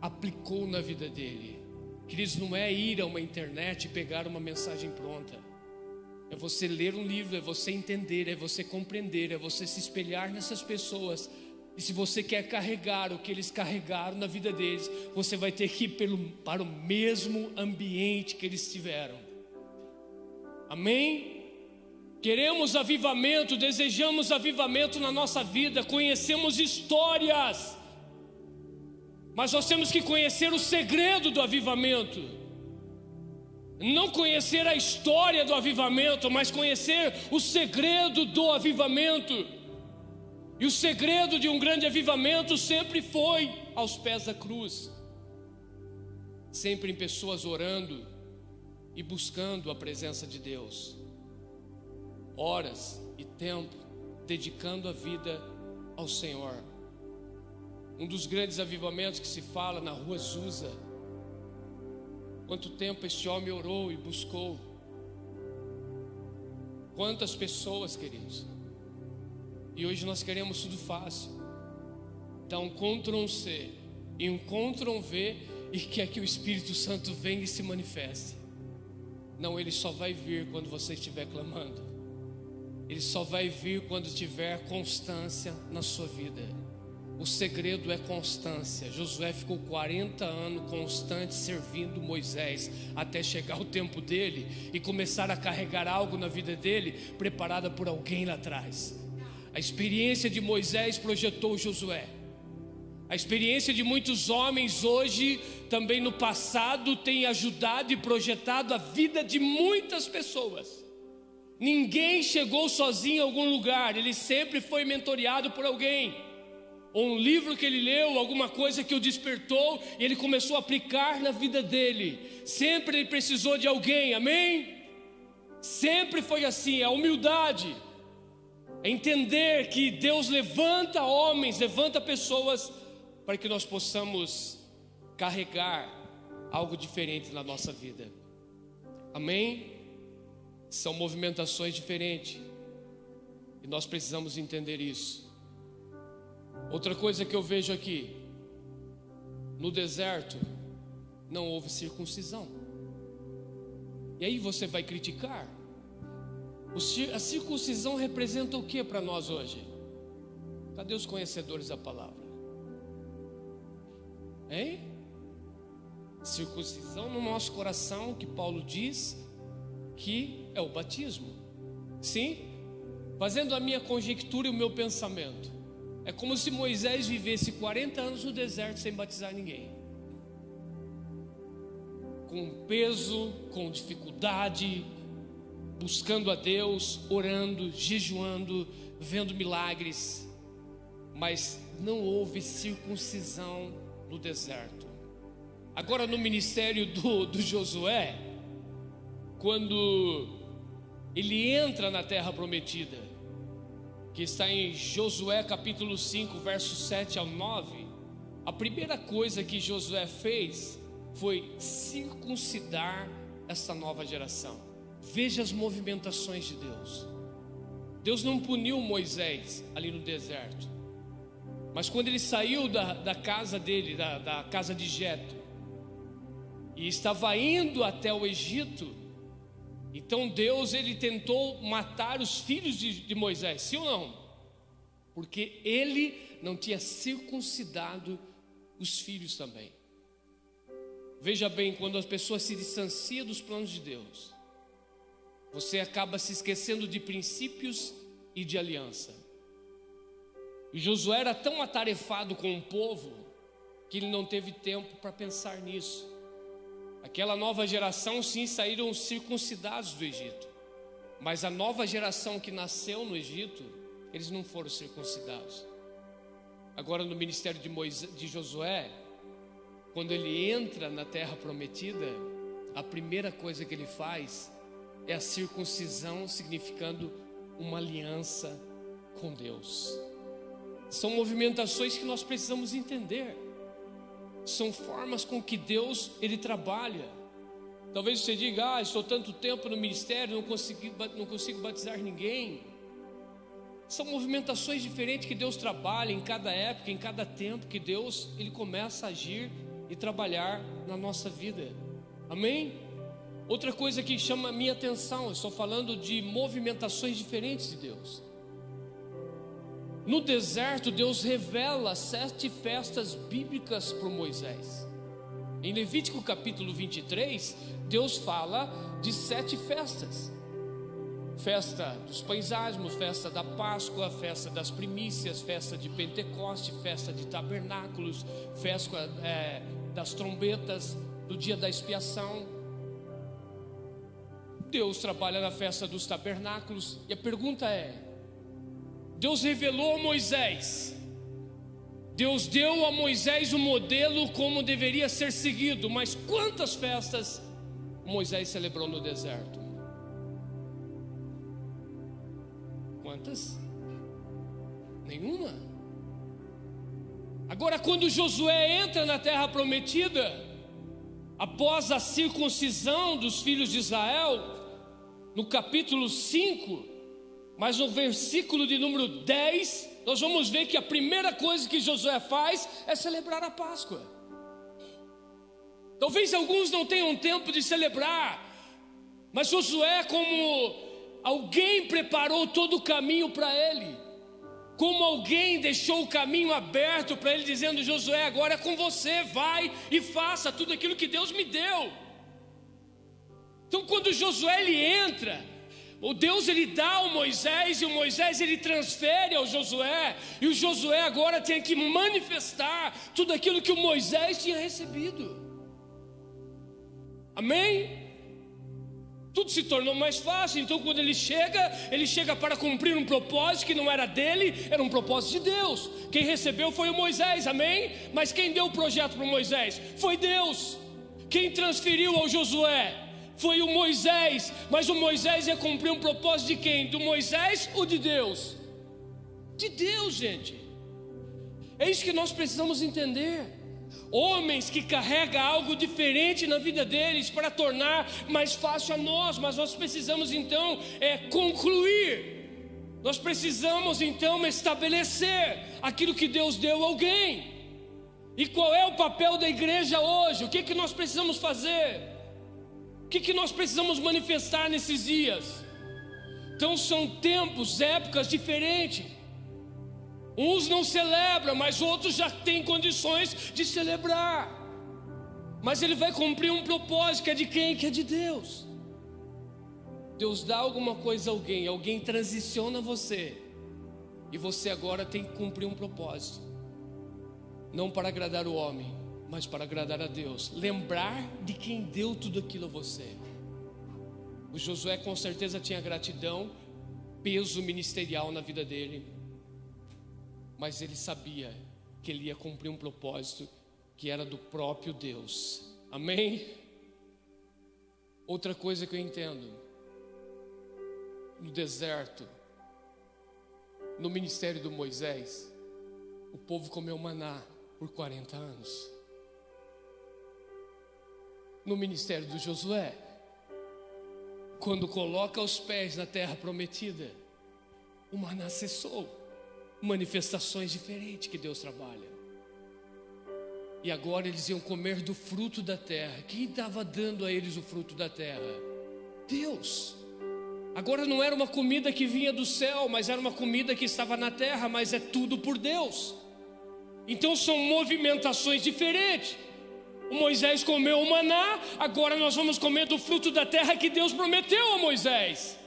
aplicou na vida dele. Queridos, não é ir a uma internet e pegar uma mensagem pronta, é você ler um livro, é você entender, é você compreender, é você se espelhar nessas pessoas. E se você quer carregar o que eles carregaram na vida deles, você vai ter que ir para o mesmo ambiente que eles tiveram. Amém? Queremos avivamento, desejamos avivamento na nossa vida, conhecemos histórias, mas nós temos que conhecer o segredo do avivamento. Não conhecer a história do avivamento, mas conhecer o segredo do avivamento. E o segredo de um grande avivamento sempre foi aos pés da cruz, sempre em pessoas orando e buscando a presença de Deus, horas e tempo dedicando a vida ao Senhor. Um dos grandes avivamentos que se fala na rua Azusa, quanto tempo este homem orou e buscou, quantas pessoas, queridos. E hoje nós queremos tudo fácil, dá um Ctrl+C e um Ctrl+V, e quer que o Espírito Santo venha e se manifeste. Não, ele só vai vir quando você estiver clamando. ele só vai vir quando tiver constância na sua vida. O segredo é constância. Josué ficou 40 anos constante servindo Moisés, até chegar o tempo dele e começar a carregar algo na vida dele, preparada por alguém lá atrás. A experiência de Moisés projetou Josué. A experiência de muitos homens hoje, também no passado, tem ajudado e projetado a vida de muitas pessoas. Ninguém chegou sozinho a algum lugar, ele sempre foi mentoreado por alguém. Ou um livro que ele leu, alguma coisa que o despertou, e ele começou a aplicar na vida dele. Sempre ele precisou de alguém, amém? Sempre foi assim, a humildade. É entender que Deus levanta homens, levanta pessoas, para que nós possamos carregar algo diferente na nossa vida. Amém? São movimentações diferentes, e nós precisamos entender isso. Outra coisa que eu vejo aqui, no deserto não houve circuncisão. E aí você vai criticar? A circuncisão representa o que para nós hoje? Cadê os conhecedores da palavra? Hein? Circuncisão no nosso coração, que Paulo diz que é o batismo. Sim? Fazendo a minha conjectura e o meu pensamento, é como se Moisés vivesse 40 anos no deserto sem batizar ninguém, com peso, com dificuldade, buscando a Deus, orando, jejuando, vendo milagres, mas não houve circuncisão no deserto. Agora no ministério do Josué, quando ele entra na terra prometida, que está em Josué capítulo 5, versos 7 ao 9, a primeira coisa que Josué fez foi circuncidar essa nova geração. Veja as movimentações de Deus. Deus não puniu Moisés ali no deserto, mas quando ele saiu da casa dele, da casa de Jetro, e estava indo até o Egito, então Deus, ele tentou matar os filhos de Moisés, sim ou não? Porque ele não tinha circuncidado os filhos também. Veja bem, quando a pessoa se distancia dos planos de Deus, você acaba se esquecendo de princípios e de aliança. E Josué era tão atarefado com o povo, que ele não teve tempo para pensar nisso. Aquela nova geração sim saíram circuncidados do Egito, mas a nova geração que nasceu no Egito, eles não foram circuncidados. Agora no ministério de Josué, quando ele entra na terra prometida, a primeira coisa que ele faz é a circuncisão, significando uma aliança com Deus. São movimentações que nós precisamos entender. São formas com que Deus, ele trabalha. Talvez você diga, estou tanto tempo no ministério, não consigo batizar ninguém. São movimentações diferentes que Deus trabalha em cada época, em cada tempo, que Deus, ele começa a agir e trabalhar na nossa vida. Amém? Outra coisa que chama a minha atenção, eu estou falando de movimentações diferentes de Deus. No deserto, Deus revela 7 festas bíblicas para Moisés. Em Levítico capítulo 23, Deus fala de 7 festas. Festa dos pães asmos, festa da Páscoa, festa das primícias, festa de Pentecoste, festa de tabernáculos, festa das trombetas, do dia da expiação. Deus trabalha na festa dos tabernáculos, e a pergunta é: Deus revelou a Moisés, Deus deu a Moisés o modelo como deveria ser seguido, mas quantas festas Moisés celebrou no deserto? Quantas? Nenhuma. Agora, quando Josué entra na terra prometida, após a circuncisão dos filhos de Israel, no capítulo 5, mas no versículo de número 10, nós vamos ver que a primeira coisa que Josué faz é celebrar a Páscoa. Talvez alguns não tenham tempo de celebrar, mas Josué, como alguém preparou todo o caminho para ele. Como alguém deixou o caminho aberto para ele, dizendo: Josué, agora é com você, vai e faça tudo aquilo que Deus me deu. Então quando Josué ele entra, o Deus ele dá ao Moisés, e o Moisés ele transfere ao Josué, e o Josué agora tem que manifestar tudo aquilo que o Moisés tinha recebido. Amém? Tudo se tornou mais fácil. Então quando ele chega para cumprir um propósito que não era dele, era um propósito de Deus. Quem recebeu foi o Moisés, amém? Mas quem deu o projeto para o Moisés? Foi Deus. Quem transferiu ao Josué? Foi o Moisés. Mas o Moisés ia cumprir um propósito de quem? Do Moisés ou de Deus? De Deus, gente. É isso que nós precisamos entender. Homens que carregam algo diferente na vida deles para tornar mais fácil a nós. Mas nós precisamos então concluir. Nós precisamos então estabelecer aquilo que Deus deu a alguém. E qual é o papel da igreja hoje? O que nós precisamos fazer? O que nós precisamos manifestar nesses dias? Então são tempos, épocas diferentes. Uns não celebram, mas outros já têm condições de celebrar. Mas ele vai cumprir um propósito que é de quem? Que é de Deus. Deus dá alguma coisa a alguém, alguém transiciona você, e você agora tem que cumprir um propósito. Não para agradar o homem, mas para agradar a Deus. Lembrar de quem deu tudo aquilo a você. O Josué com certeza tinha gratidão, peso ministerial na vida dele. Mas ele sabia que ele ia cumprir um propósito que era do próprio Deus. Amém? Outra coisa que eu entendo: no deserto, no ministério do Moisés, o povo comeu maná por 40 anos. No ministério do Josué, quando coloca os pés na terra prometida, o maná cessou. Manifestações diferentes que Deus trabalha. E agora eles iam comer do fruto da terra. Quem estava dando a eles o fruto da terra? Deus. Agora não era uma comida que vinha do céu, mas era uma comida que estava na terra, mas é tudo por Deus. Então são movimentações diferentes. O Moisés comeu o maná, agora nós vamos comer do fruto da terra que Deus prometeu a Moisés.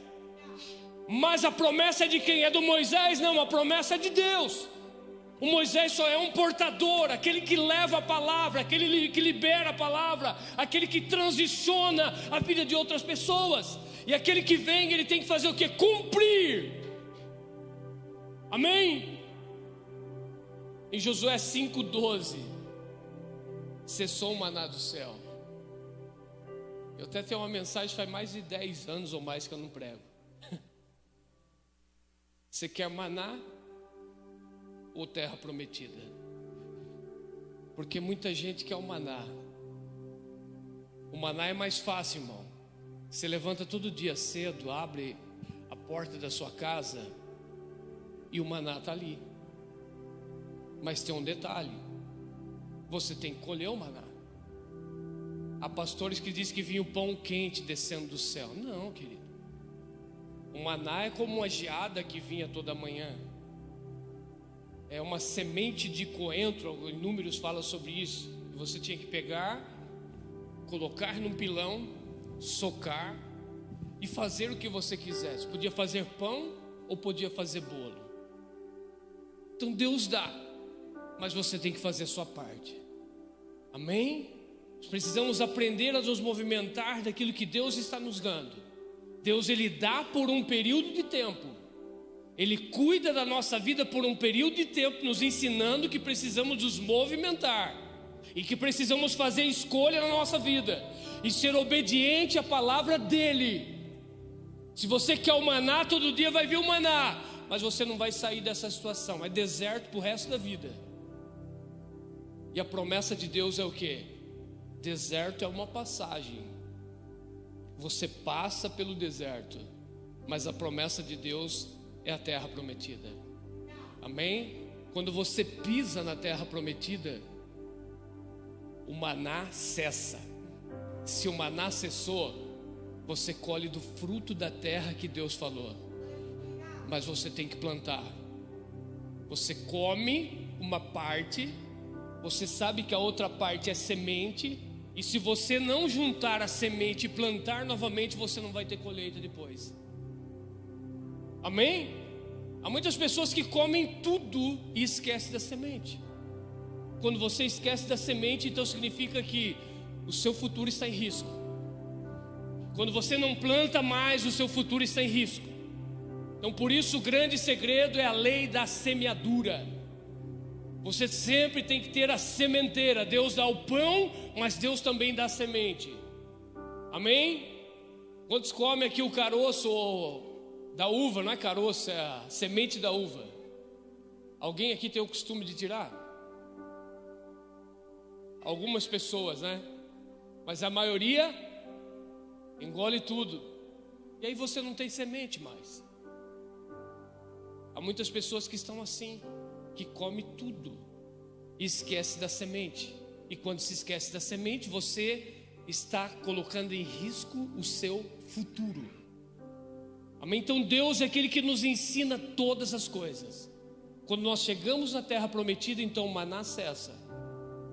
Mas a promessa é de quem? É do Moisés? Não, a promessa é de Deus. O Moisés só é um portador, aquele que leva a palavra, aquele que libera a palavra, aquele que transiciona a vida de outras pessoas. E aquele que vem, ele tem que fazer o quê? Cumprir. Amém? Em Josué 5:12, cessou o maná do céu. Eu até tenho uma mensagem faz mais de 10 anos ou mais que eu não prego. Você quer maná ou terra prometida? Porque muita gente quer o maná. O maná é mais fácil, irmão. Você levanta todo dia cedo, abre a porta da sua casa e o maná está ali. Mas tem um detalhe: você tem que colher o maná. Há pastores que dizem que vinha o pão quente descendo do céu. Não, querido. O maná é como uma geada que vinha toda manhã. É uma semente de coentro, em Números fala sobre isso. Você tinha que pegar, colocar num pilão, socar e fazer o que você quisesse. Podia fazer pão ou podia fazer bolo. Então Deus dá, mas você tem que fazer a sua parte. Amém? Nós precisamos aprender a nos movimentar daquilo que Deus está nos dando. Deus ele dá por um período de tempo. Ele cuida da nossa vida por um período de tempo, nos ensinando que precisamos nos movimentar e que precisamos fazer escolha na nossa vida e ser obediente à palavra dele. Se você quer o maná, todo dia vai vir o maná, mas você não vai sair dessa situação. É deserto pro resto da vida. E a promessa de Deus é o quê? Deserto é uma passagem. Você passa pelo deserto, mas a promessa de Deus é a terra prometida. Amém? Quando você pisa na terra prometida, o maná cessa. Se o maná cessou, você colhe do fruto da terra que Deus falou, mas você tem que plantar. Você come uma parte, você sabe que a outra parte é semente, e se você não juntar a semente e plantar novamente, você não vai ter colheita depois. Amém? Há muitas pessoas que comem tudo e esquecem da semente. Quando você esquece da semente, então significa que o seu futuro está em risco. Quando você não planta mais, o seu futuro está em risco. Então por isso o grande segredo é a lei da semeadura. Você sempre tem que ter a sementeira. Deus dá o pão, mas Deus também dá a semente. Amém? Quantos comem aqui o caroço da uva? Não é caroço, é a semente da uva. Alguém aqui tem o costume de tirar? Algumas pessoas, né? Mas a maioria engole tudo. E aí você não tem semente mais. Há muitas pessoas que estão assim, que come tudo e esquece da semente. E quando se esquece da semente, você está colocando em risco o seu futuro. Amém? Então Deus é aquele que nos ensina todas as coisas. Quando nós chegamos na terra prometida, então o maná cessa.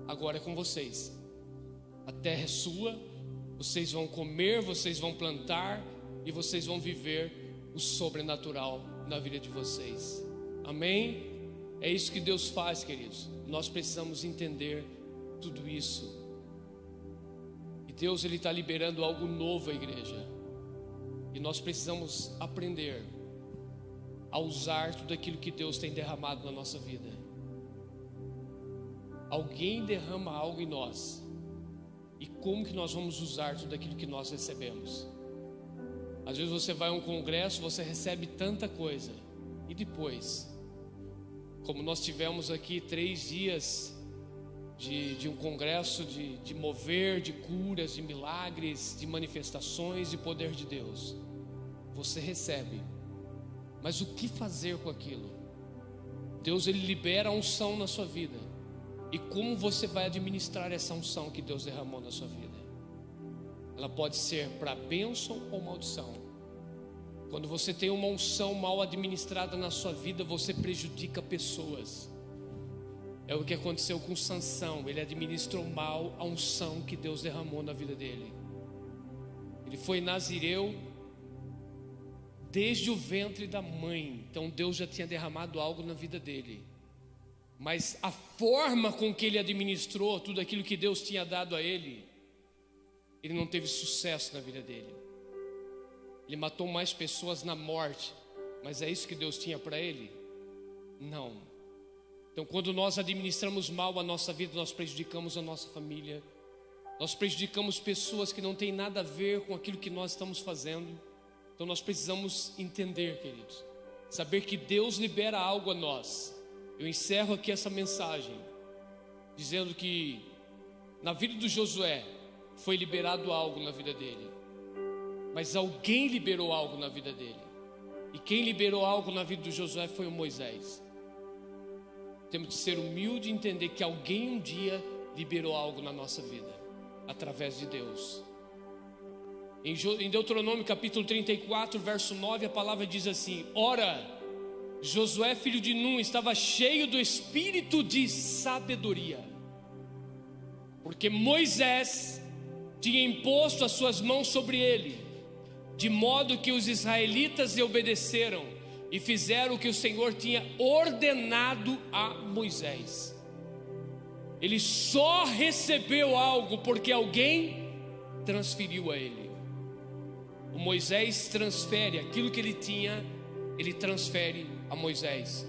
Agora é com vocês. A terra é sua, vocês vão comer, vocês vão plantar e vocês vão viver o sobrenatural na vida de vocês. Amém? É isso que Deus faz, queridos. Nós precisamos entender tudo isso. E Deus, Ele está liberando algo novo à igreja. E nós precisamos aprender a usar tudo aquilo que Deus tem derramado na nossa vida. Alguém derrama algo em nós. E como que nós vamos usar tudo aquilo que nós recebemos? Às vezes você vai a um congresso, você recebe tanta coisa. E depois, como nós tivemos aqui 3 dias de um congresso de mover, de curas, de milagres, de manifestações de poder de Deus. Você recebe, mas o que fazer com aquilo? Deus, Ele libera a unção na sua vida. E como você vai administrar essa unção que Deus derramou na sua vida? Ela pode ser para bênção ou maldição. Quando você tem uma unção mal administrada na sua vida, você prejudica pessoas. É o que aconteceu com Sansão. Ele administrou mal a unção que Deus derramou na vida dele. Ele foi nazireu desde o ventre da mãe. Então Deus já tinha derramado algo na vida dele. Mas a forma com que ele administrou tudo aquilo que Deus tinha dado a ele, ele não teve sucesso na vida dele. Ele matou mais pessoas na morte. Mas é isso que Deus tinha para ele? Não. Então quando nós administramos mal a nossa vida, nós prejudicamos a nossa família. Nós prejudicamos pessoas que não têm nada a ver com aquilo que nós estamos fazendo. Então nós precisamos entender, queridos, saber que Deus libera algo a nós. Eu encerro aqui essa mensagem dizendo que na vida do Josué foi liberado algo na vida dele, mas alguém liberou algo na vida dele. E quem liberou algo na vida do Josué foi o Moisés. Temos que ser humilde e entender que alguém um dia liberou algo na nossa vida, através de Deus. Em Deuteronômio capítulo 34, verso 9, a palavra diz assim: Ora, Josué filho de Nun estava cheio do espírito de sabedoria, porque Moisés tinha imposto as suas mãos sobre ele, de modo que os israelitas lhe obedeceram e fizeram o que o Senhor tinha ordenado a Moisés. Ele só recebeu algo porque alguém transferiu a ele. O Moisés transfere aquilo que ele tinha, ele transfere a Moisés,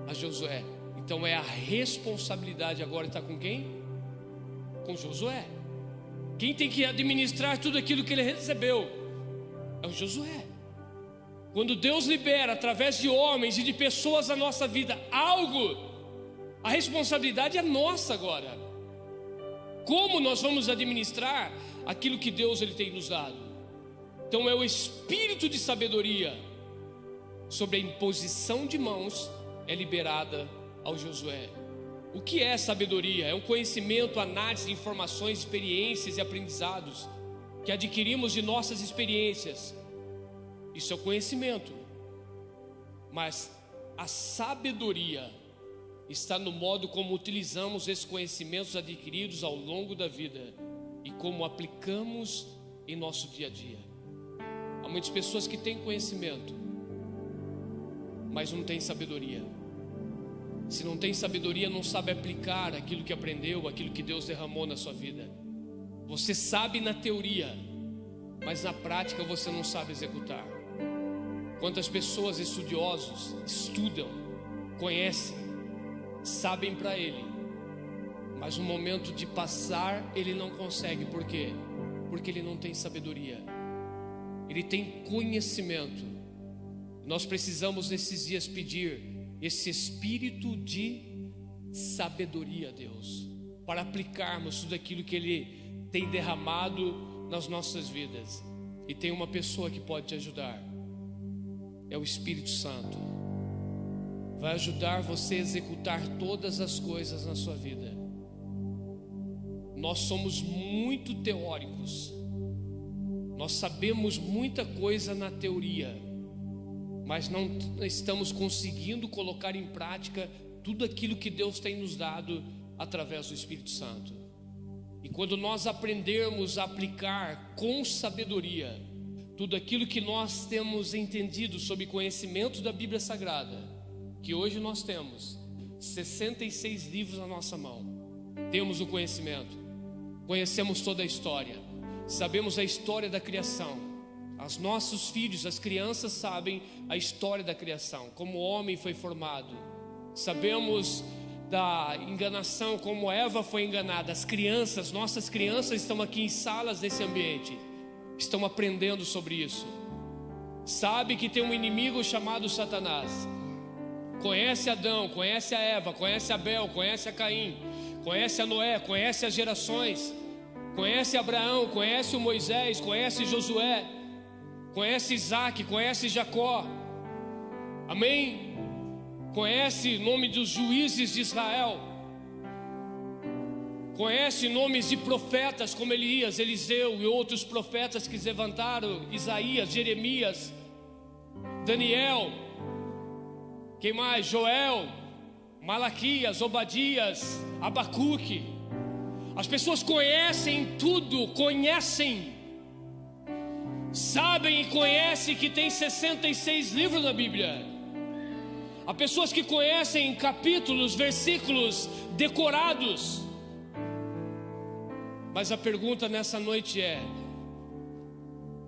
a Josué. Então é a responsabilidade agora está com quem? Com Josué. Quem tem que administrar tudo aquilo que ele recebeu é o Josué. Quando Deus libera através de homens e de pessoas na nossa vida algo, a responsabilidade é nossa agora. Como nós vamos administrar aquilo que Deus ele tem nos dado? Então é o espírito de sabedoria sobre a imposição de mãos é liberada ao Josué. O que é sabedoria? É um conhecimento, análise de informações, experiências e aprendizados que adquirimos de nossas experiências. Isso é o conhecimento. Mas a sabedoria está no modo como utilizamos esses conhecimentos adquiridos ao longo da vida e como aplicamos em nosso dia a dia. Há muitas pessoas que têm conhecimento, mas não têm sabedoria. Se não tem sabedoria, não sabe aplicar aquilo que aprendeu, aquilo que Deus derramou na sua vida. Você sabe na teoria, mas na prática você não sabe executar. Quantas pessoas estudiosos estudam, conhecem, sabem para ele, mas no momento de passar ele não consegue. Por quê? Porque ele não tem sabedoria. Ele tem conhecimento. Nós precisamos nesses dias pedir esse espírito de sabedoria a Deus, para aplicarmos tudo aquilo que Ele tem derramado nas nossas vidas. E tem uma pessoa que pode te ajudar, é o Espírito Santo. Vai ajudar você a executar todas as coisas na sua vida. Nós somos muito teóricos, nós sabemos muita coisa na teoria, mas não estamos conseguindo colocar em prática tudo aquilo que Deus tem nos dado através do Espírito Santo. E quando nós aprendermos a aplicar com sabedoria tudo aquilo que nós temos entendido sobre conhecimento da Bíblia Sagrada, que hoje nós temos 66 livros na nossa mão, temos o conhecimento, conhecemos toda a história, sabemos a história da criação. Os nossos filhos, as crianças sabem a história da criação, como o homem foi formado. Sabemos da enganação, como Eva foi enganada. As crianças, nossas crianças estão aqui em salas desse ambiente, estão aprendendo sobre isso. Sabe que tem um inimigo chamado Satanás. Conhece Adão, conhece a Eva, conhece Abel, conhece a Caim, conhece a Noé, conhece as gerações, conhece Abraão, conhece o Moisés, conhece Josué, conhece Isaac, conhece Jacó, amém? Conhece o nome dos juízes de Israel, conhece nomes de profetas como Elias, Eliseu e outros profetas que se levantaram, Isaías, Jeremias, Daniel, quem mais? Joel, Malaquias, Obadias, Abacuque. As pessoas conhecem tudo, conhecem, sabem e conhecem que tem 66 livros na Bíblia. Há pessoas que conhecem capítulos, versículos decorados. Mas a pergunta nessa noite é: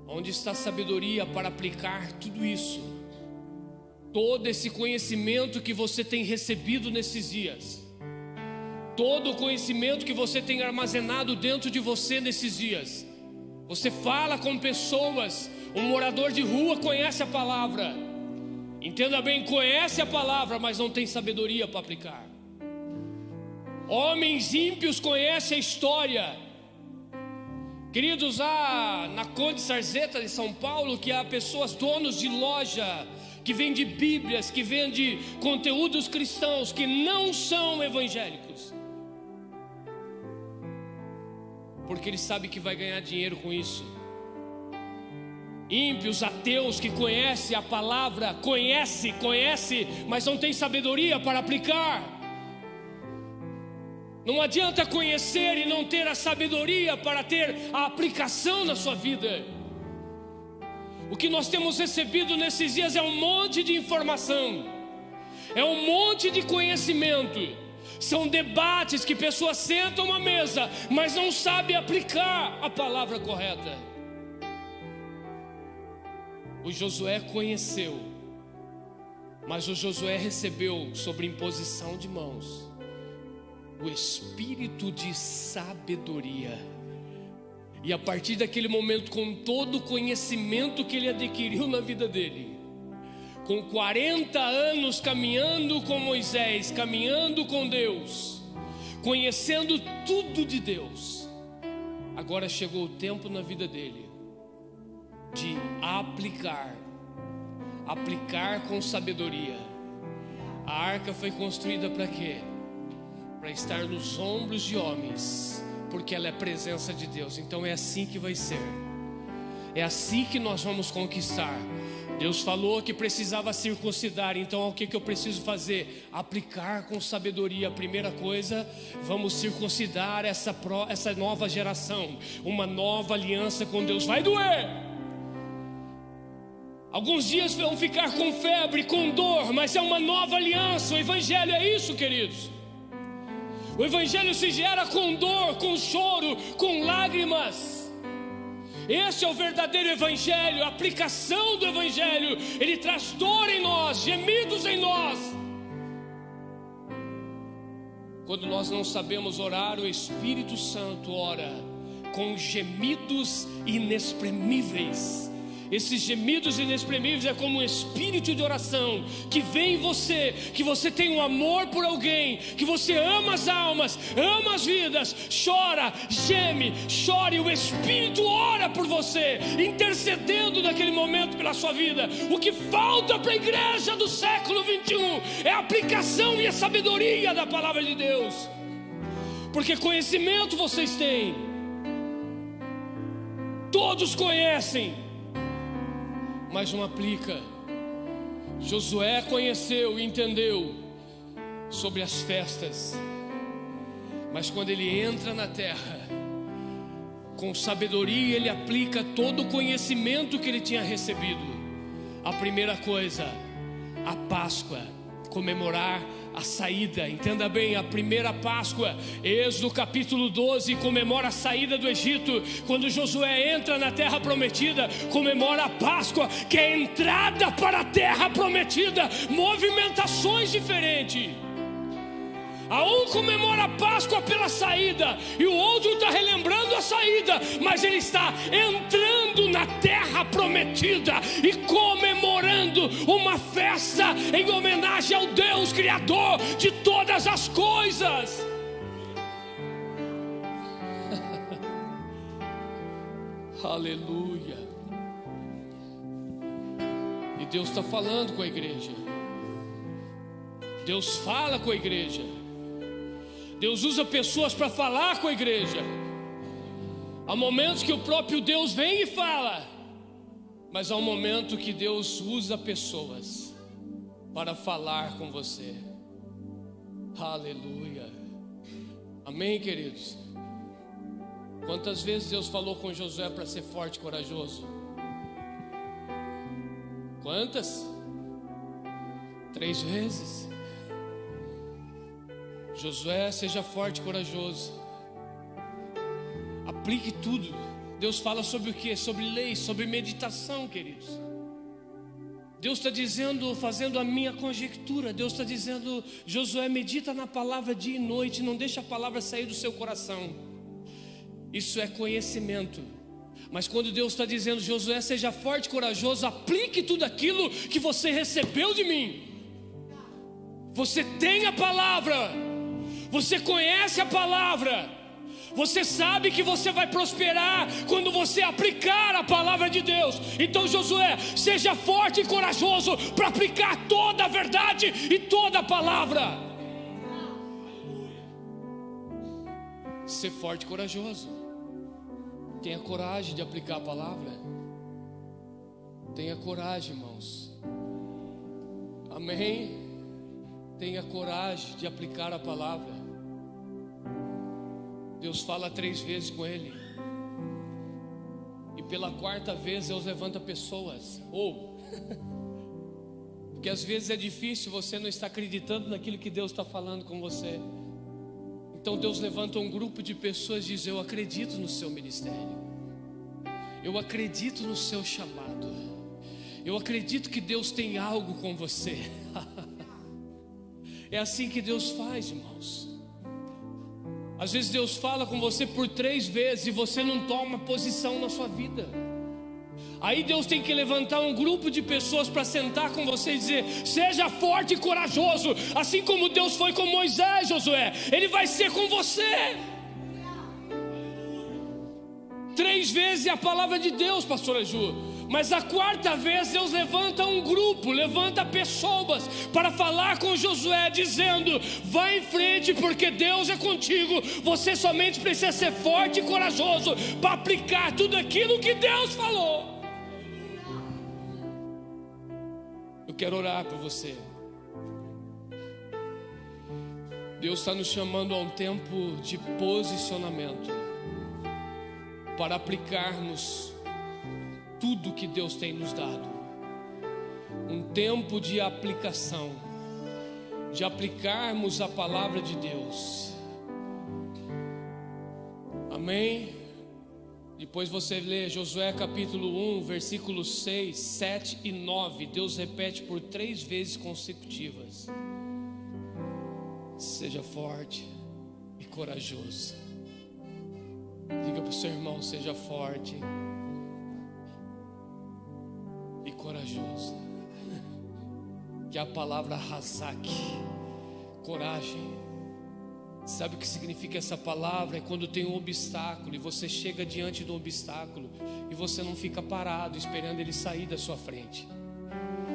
onde está a sabedoria para aplicar tudo isso? Todo esse conhecimento que você tem recebido nesses dias, todo o conhecimento que você tem armazenado dentro de você nesses dias. Você fala com pessoas, um morador de rua conhece a palavra, entenda bem, conhece a palavra, mas não tem sabedoria para aplicar. Homens ímpios conhecem a história. Queridos, na Conde Sarzeta de São Paulo, que há pessoas, donos de loja, que vende bíblias, que vende conteúdos cristãos, que não são evangélicos, porque ele sabe que vai ganhar dinheiro com isso. Ímpios, ateus que conhecem a palavra, conhece, mas não tem sabedoria para aplicar. Não adianta conhecer e não ter a sabedoria para ter a aplicação na sua vida. O que nós temos recebido nesses dias é um monte de informação, é um monte de conhecimento. São debates que pessoas sentam à mesa, mas não sabem aplicar a palavra correta. O Josué conheceu, mas o Josué recebeu, sobre imposição de mãos, o espírito de sabedoria. E a partir daquele momento, com todo o conhecimento que ele adquiriu na vida dele, com 40 anos caminhando com Moisés, caminhando com Deus, conhecendo tudo de Deus, agora chegou o tempo na vida dele de aplicar com sabedoria. A arca foi construída para quê? Para estar nos ombros de homens, porque ela é a presença de Deus. Então é assim que vai ser. É assim que nós vamos conquistar. Deus falou que precisava circuncidar, então o que eu preciso fazer? Aplicar com sabedoria. A primeira coisa, vamos circuncidar essa nova geração, uma nova aliança com Deus. Vai doer, alguns dias vão ficar com febre, com dor, mas é uma nova aliança. O Evangelho é isso, queridos. O Evangelho se gera com dor, com choro, com lágrimas. Esse é o verdadeiro Evangelho. A aplicação do Evangelho, ele traz dor em nós, gemidos em nós. Quando nós não sabemos orar, o Espírito Santo ora com gemidos inexprimíveis. Esses gemidos inexprimíveis é como um espírito de oração que vem em você, que você tem um amor por alguém, que você ama as almas, ama as vidas, chora, geme, chora, e o Espírito ora por você, intercedendo naquele momento pela sua vida. O que falta para a igreja do século 21 é a aplicação e a sabedoria da palavra de Deus, porque conhecimento vocês têm, todos conhecem, mas não aplica. Josué conheceu e entendeu sobre as festas, mas quando ele entra na terra, com sabedoria ele aplica todo o conhecimento que ele tinha recebido. A primeira coisa, a Páscoa, comemorar a saída. Entenda bem, a primeira Páscoa, Êxodo capítulo 12, comemora a saída do Egito. Quando Josué entra na terra prometida, comemora a Páscoa, que é a entrada para a terra prometida. Movimentações diferentes. A um comemora a Páscoa pela saída, e o outro está relembrando a saída, mas ele está entrando na terra prometida e comemorando uma festa em homenagem ao Deus Criador de todas as coisas. Aleluia. E Deus está falando com a igreja. Deus fala com a igreja. Deus usa pessoas para falar com a igreja. Há momentos que o próprio Deus vem e fala, mas há um momento que Deus usa pessoas para falar com você. Aleluia. Amém, queridos? Quantas vezes Deus falou com Josué para ser forte e corajoso? Quantas? 3 vezes. Josué, seja forte e corajoso. Aplique tudo. Deus fala sobre o que? Sobre lei, sobre meditação, queridos. Deus está dizendo, fazendo a minha conjectura, Deus está dizendo: Josué, medita na palavra dia e noite, não deixa a palavra sair do seu coração. Isso é conhecimento. Mas quando Deus está dizendo: Josué, seja forte e corajoso, aplique tudo aquilo que você recebeu de mim. Você tem a palavra, você conhece a palavra, você sabe que você vai prosperar quando você aplicar a palavra de Deus. Então, Josué, seja forte e corajoso para aplicar toda a verdade e toda a palavra. Ser forte e corajoso. Tenha coragem de aplicar a palavra. Tenha coragem, irmãos. Amém? Tenha coragem de aplicar a palavra. Deus fala 3 vezes com ele, e pela 4ª vez Deus levanta pessoas. Porque às vezes é difícil, você não está acreditando naquilo que Deus está falando com você. Então Deus levanta um grupo de pessoas e diz: eu acredito no seu ministério, eu acredito no seu chamado, eu acredito que Deus tem algo com você. É assim que Deus faz, irmãos. Às vezes Deus fala com você por 3 vezes e você não toma posição na sua vida. Aí Deus tem que levantar um grupo de pessoas para sentar com você e dizer: seja forte e corajoso, assim como Deus foi com Moisés, Josué, Ele vai ser com você. 3 vezes é a palavra de Deus, pastora Ju. Mas a 4ª vez Deus levanta um grupo, levanta pessoas para falar com Josué, dizendo: vai em frente, porque Deus é contigo. Você somente precisa ser forte e corajoso para aplicar tudo aquilo que Deus falou. Eu quero orar por você. Deus está nos chamando a um tempo de posicionamento, para aplicarmos tudo que Deus tem nos dado. Um tempo de aplicação, de aplicarmos a palavra de Deus. Amém? Depois você lê Josué capítulo 1, versículos 6, 7 e 9. Deus repete por 3 vezes consecutivas: seja forte e corajoso. Diga para o seu irmão: seja forte e corajoso. Que a palavra Hazak, coragem. Sabe o que significa essa palavra? É quando tem um obstáculo e você chega diante do obstáculo e você não fica parado esperando ele sair da sua frente.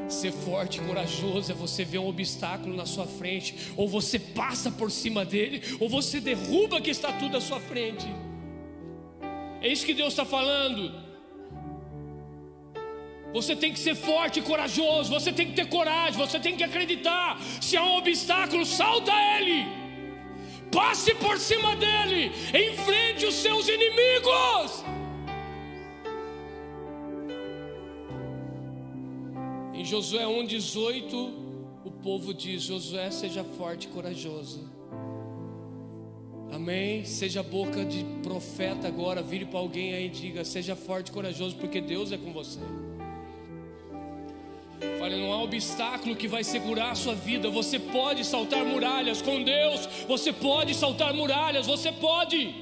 Ser forte e corajoso é você ver um obstáculo na sua frente, ou você passa por cima dele, ou você derruba que está tudo à sua frente. É isso que Deus está falando. Você tem que ser forte e corajoso, você tem que ter coragem, você tem que acreditar. Se há um obstáculo, salta ele. Passe por cima dele, enfrente os seus inimigos. Em Josué 1,18, o povo diz: Josué, seja forte e corajoso. Amém? Seja boca de profeta agora, vire para alguém aí e diga: seja forte e corajoso, porque Deus é com você. Fale: não há obstáculo que vai segurar a sua vida. Você pode saltar muralhas com Deus. Você pode saltar muralhas, você pode,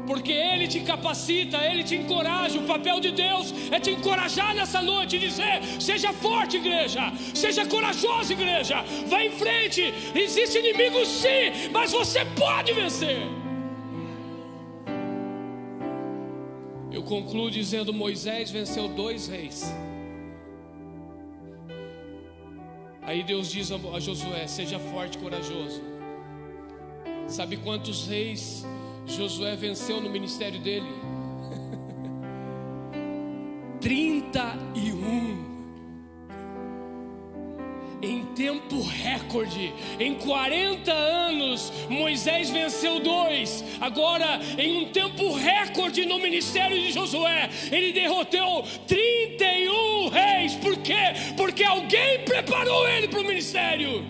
porque Ele te capacita, Ele te encoraja. O papel de Deus é te encorajar nessa noite e dizer: seja forte, igreja, seja corajosa, igreja, vá em frente. Existe inimigo sim, mas você pode vencer. Eu concluo dizendo: Moisés venceu 2 reis. Aí Deus diz a Josué: seja forte e corajoso. Sabe quantos reis Josué venceu no ministério dele? 31. Em tempo recorde, em 40 anos, Moisés venceu 2. Agora, em um tempo recorde no ministério de Josué, ele derrotou 31 reis. Por quê? Porque alguém preparou ele para o ministério.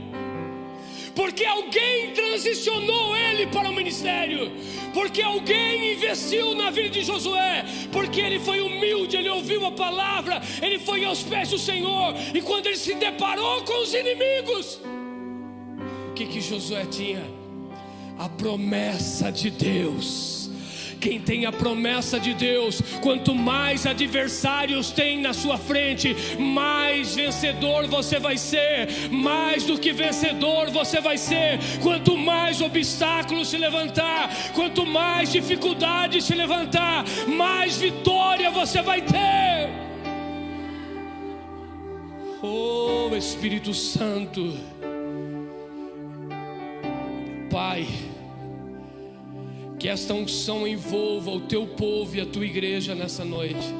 Porque alguém transicionou ele para o ministério. Porque alguém investiu na vida de Josué. Porque ele foi humilde, ele ouviu a palavra, ele foi aos pés do Senhor. E quando ele se deparou com os inimigos, o que Josué tinha? A promessa de Deus. Quem tem a promessa de Deus, quanto mais adversários tem na sua frente, mais vencedor você vai ser. Mais do que vencedor você vai ser. Quanto mais obstáculos se levantar, quanto mais dificuldade se levantar, mais vitória você vai ter. Oh Espírito Santo, Pai, que esta unção envolva o teu povo e a tua igreja nessa noite.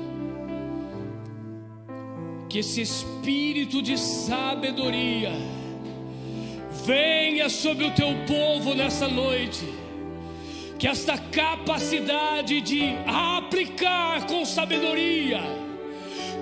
Que esse espírito de sabedoria venha sobre o teu povo nessa noite. Que esta capacidade de aplicar com sabedoria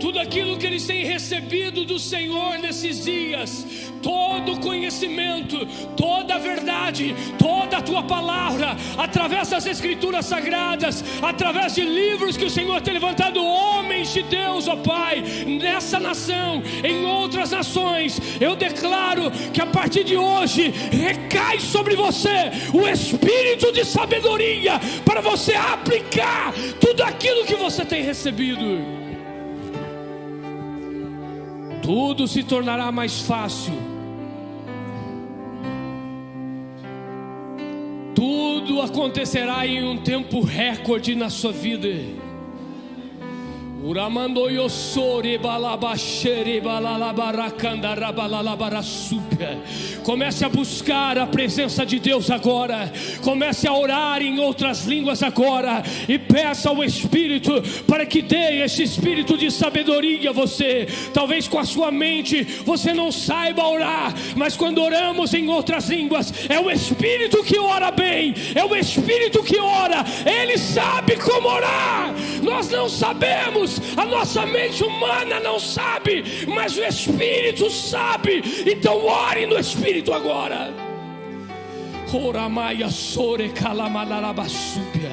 tudo aquilo que eles têm recebido do Senhor nesses dias, todo o conhecimento, toda a verdade, toda a tua palavra, através das escrituras sagradas, através de livros que o Senhor tem levantado, homens de Deus, ó Pai, nessa nação, em outras nações. Eu declaro que a partir de hoje recai sobre você o espírito de sabedoria, para você aplicar tudo aquilo que você tem recebido. Tudo se tornará mais fácil. Tudo acontecerá em um tempo recorde na sua vida. Uramando yossore balabashere balalabaracanda rabalalabarasupia. Comece a buscar a presença de Deus agora. Comece a orar em outras línguas agora. E peça ao Espírito para que dê esse espírito de sabedoria a você. Talvez com a sua mente você não saiba orar, mas quando oramos em outras línguas, é o Espírito que ora bem. É o Espírito que ora. Ele sabe como orar. Nós não sabemos. A nossa mente humana não sabe, mas o Espírito sabe. Então ore no Espírito agora. Oramaia sore calamanarabasúbia.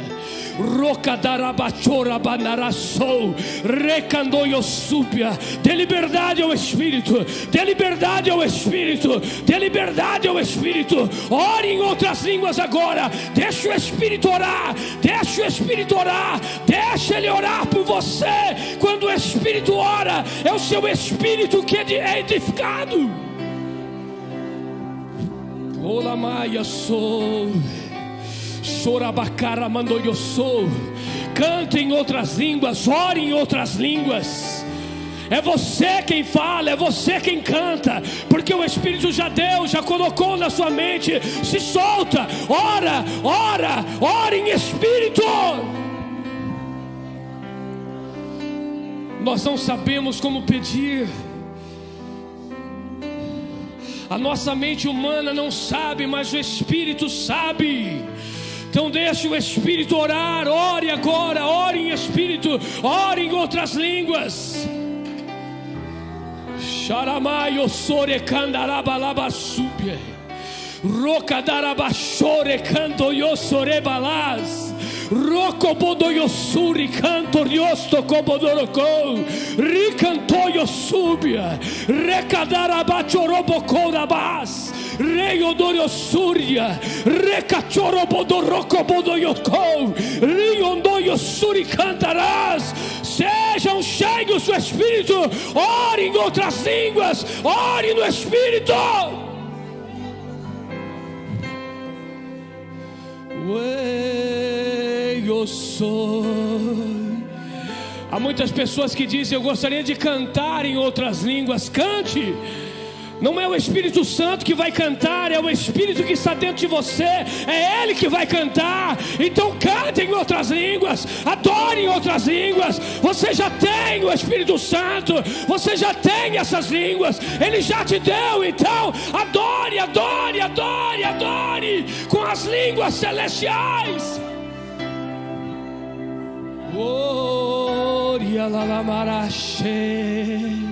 Rocadarabachora banarassou. Recandoiosúbia. Dê liberdade ao Espírito. Dê liberdade ao Espírito. Dê liberdade ao Espírito. Ore em outras línguas agora. Deixa o Espírito orar. Deixa o Espírito orar. Deixa Ele orar por você. Quando o Espírito ora, é o seu espírito que é edificado. Olamaia sou. Chorabacara mandoio sou. Cante em outras línguas, ore em outras línguas. É você quem fala, é você quem canta, porque o Espírito já deu, já colocou na sua mente. Se solta, ora, ora, ora em Espírito. Nós não sabemos como pedir. A nossa mente humana não sabe, mas o Espírito sabe. Então deixe o Espírito orar. Ore agora, ore em Espírito, ore em outras línguas. Xaramaio sore candarabalabassúbia. Rocadarabachore canto yossore balaz. Rocobodoyossuri canto riosto cobodorocou. Ricantoyossúbia. Recadarabachorobocorabás. Reiodoriossúria. Recachorobodorocobodoyocou. Riondoyossuri cantarás. Sejam cheios do Espírito. Ore em outras línguas. Ore no Espírito. Eu sou. Há muitas pessoas que dizem: eu gostaria de cantar em outras línguas. Cante. Não é o Espírito Santo que vai cantar, é o Espírito que está dentro de você. É Ele que vai cantar. Então cante em outras línguas, adore em outras línguas. Você já tem o Espírito Santo, você já tem essas línguas, Ele já te deu. Então adore, adore, adore, adore com as línguas celestiais. Oria lalamarache.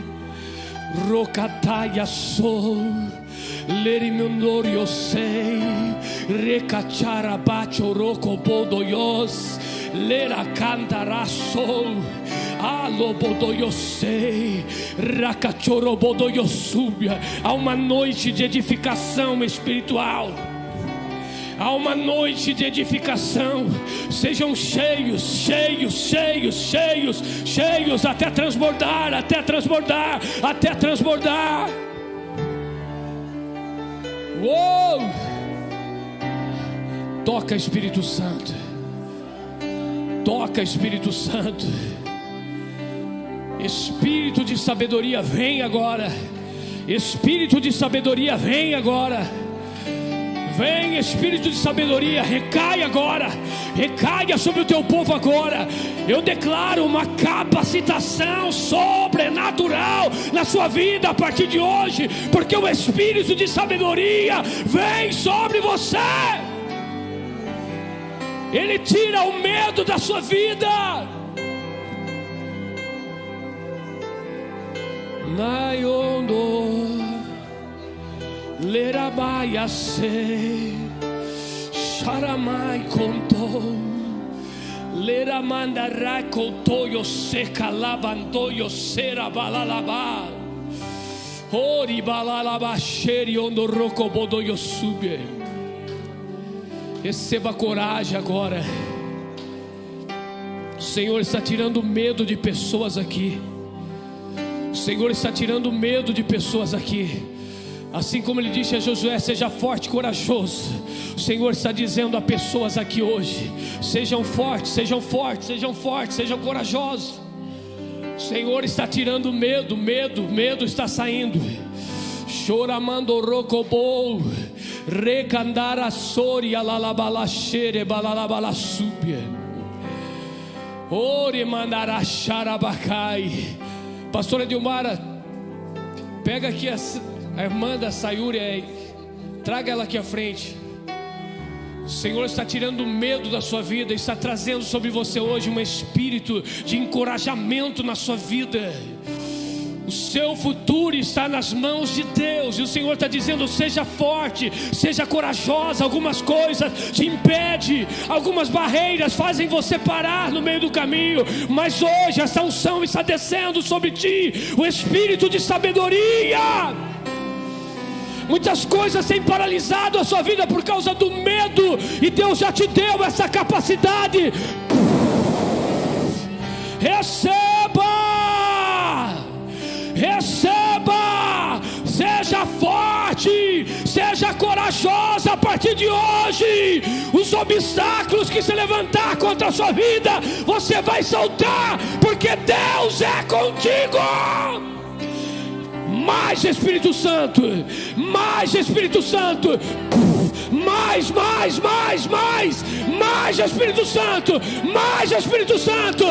Rocataia sou, lerimundorio sei, recachara bacho rocobodoyos, lera cantará sou, alobodoyo sei, racachorobodoyo súbia. Há uma noite de edificação espiritual. Há uma noite de edificação. Sejam cheios, cheios, cheios, cheios, cheios, até transbordar, até transbordar, até transbordar. Uou! Toca, Espírito Santo. Toca, Espírito Santo. Espírito de sabedoria, vem agora. Espírito de sabedoria, vem agora. Vem, Espírito de sabedoria, recai agora. Recaia sobre o teu povo agora. Eu declaro uma capacitação sobrenatural na sua vida a partir de hoje, porque o Espírito de sabedoria vem sobre você. Ele tira o medo da sua vida. Naiondo Leramaia se Sharamai contou Leramandara contoyo seca lavantoyo sera balalaba Ori balalaba sheri ondo rocobodoyo sube. Receba coragem agora. O Senhor está tirando medo de pessoas aqui. O Senhor está tirando medo de pessoas aqui. Assim como Ele disse a Josué: seja forte e corajoso. O Senhor está dizendo a pessoas aqui hoje: sejam fortes, sejam fortes, sejam fortes, sejam corajosos. O Senhor está tirando medo está saindo. Choramando rocobou, recandara soria lalabalachere balalabalasúbia. Ore mandará xarabacai. Pastora Dilmara, pega aqui a irmã da Sayuri, traga ela aqui à frente. O Senhor está tirando o medo da sua vida, está trazendo sobre você hoje um espírito de encorajamento na sua vida. O seu futuro está nas mãos de Deus, e o Senhor está dizendo: seja forte, seja corajosa. Algumas coisas te impedem, algumas barreiras fazem você parar no meio do caminho, mas hoje essa unção está descendo sobre ti, o espírito de sabedoria. Muitas coisas têm paralisado a sua vida por causa do medo, e Deus já te deu essa capacidade. Receba, seja forte, seja corajosa a partir de hoje. Os obstáculos que se levantar contra a sua vida, você vai saltar, porque Deus é contigo. Mais Espírito Santo, mais Espírito Santo, mais Espírito Santo, mais Espírito Santo.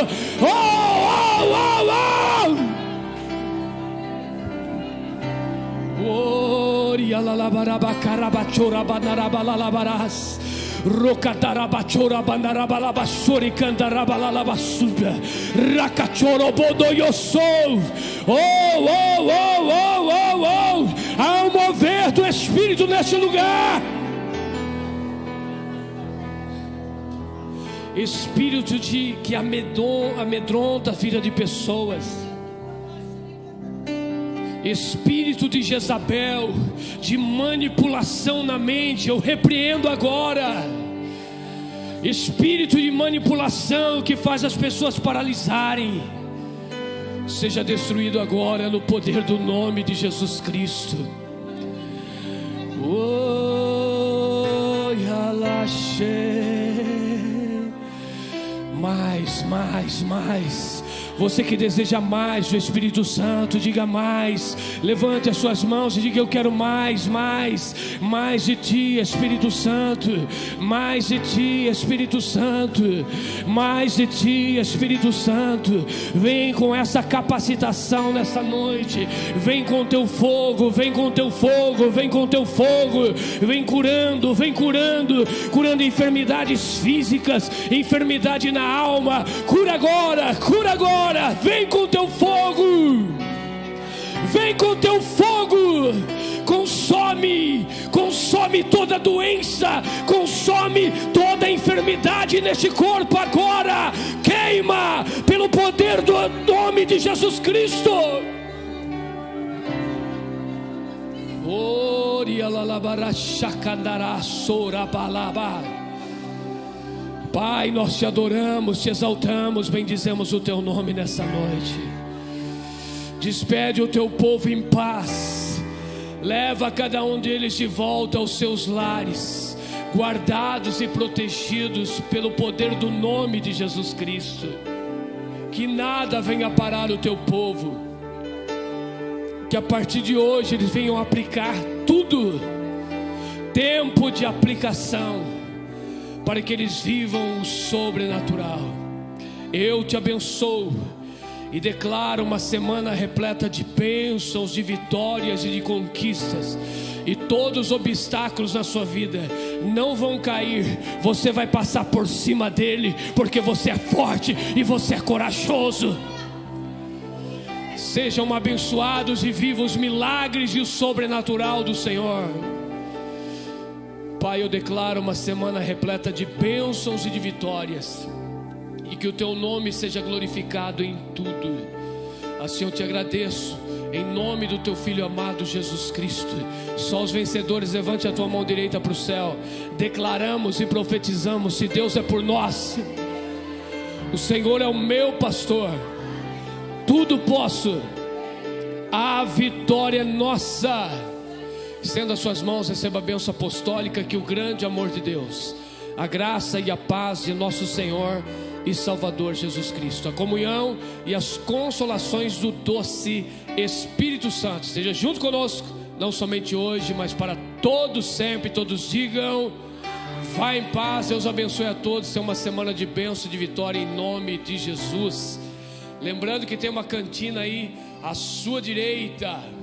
Oria lalabaraba carabachora banarabalalabaras. Rocatarabachora banarabalabasuri cantarabalalabasuba. Racachoro bodoiosou. Há um mover do Espírito neste lugar. Espírito que amedronta a vida de pessoas. Espírito de Jezabel, de manipulação na mente, eu repreendo agora. Espírito de manipulação que faz as pessoas paralisarem, seja destruído agora no poder do nome de Jesus Cristo. Mais. Você que deseja mais do Espírito Santo, diga mais. Levante as suas mãos e diga: eu quero mais de ti, Espírito Santo. Mais de ti, Espírito Santo. Mais de ti, Espírito Santo. Vem com essa capacitação nessa noite. Vem com teu fogo, vem com teu fogo, vem com teu fogo. Vem curando curando enfermidades físicas, enfermidade na alma. Cura agora. Vem com teu fogo. Vem com teu fogo. Consome toda doença, consome toda enfermidade neste corpo agora. Queima pelo poder do nome de Jesus Cristo. Pai, nós te adoramos, te exaltamos, bendizemos o teu nome nessa noite. Despede o teu povo em paz. Leva cada um deles de volta aos seus lares, guardados e protegidos pelo poder do nome de Jesus Cristo. Que nada venha parar o teu povo. Que a partir de hoje eles venham aplicar tudo. Tempo de aplicação, para que eles vivam o sobrenatural. Eu te abençoo e declaro uma semana repleta de bênçãos, de vitórias e de conquistas. E todos os obstáculos na sua vida não vão cair. Você vai passar por cima dele, porque você é forte e você é corajoso. Sejam abençoados e vivos os milagres e o sobrenatural do Senhor. Pai, eu declaro uma semana repleta de bênçãos e de vitórias, e que o teu nome seja glorificado em tudo. Assim eu te agradeço, em nome do teu Filho amado Jesus Cristo. Só os vencedores, levante a tua mão direita para o céu. Declaramos e profetizamos: se Deus é por nós, o Senhor é o meu pastor, tudo posso, a vitória é nossa. Estenda as suas mãos, receba a bênção apostólica. Que o grande amor de Deus, a graça e a paz de nosso Senhor e Salvador Jesus Cristo. A comunhão e as consolações do doce Espírito Santo esteja junto conosco, não somente hoje, mas para todos sempre. Todos digam: vá em paz, Deus abençoe a todos. Tenha uma semana de bênção e de vitória em nome de Jesus. Lembrando que tem uma cantina aí à sua direita.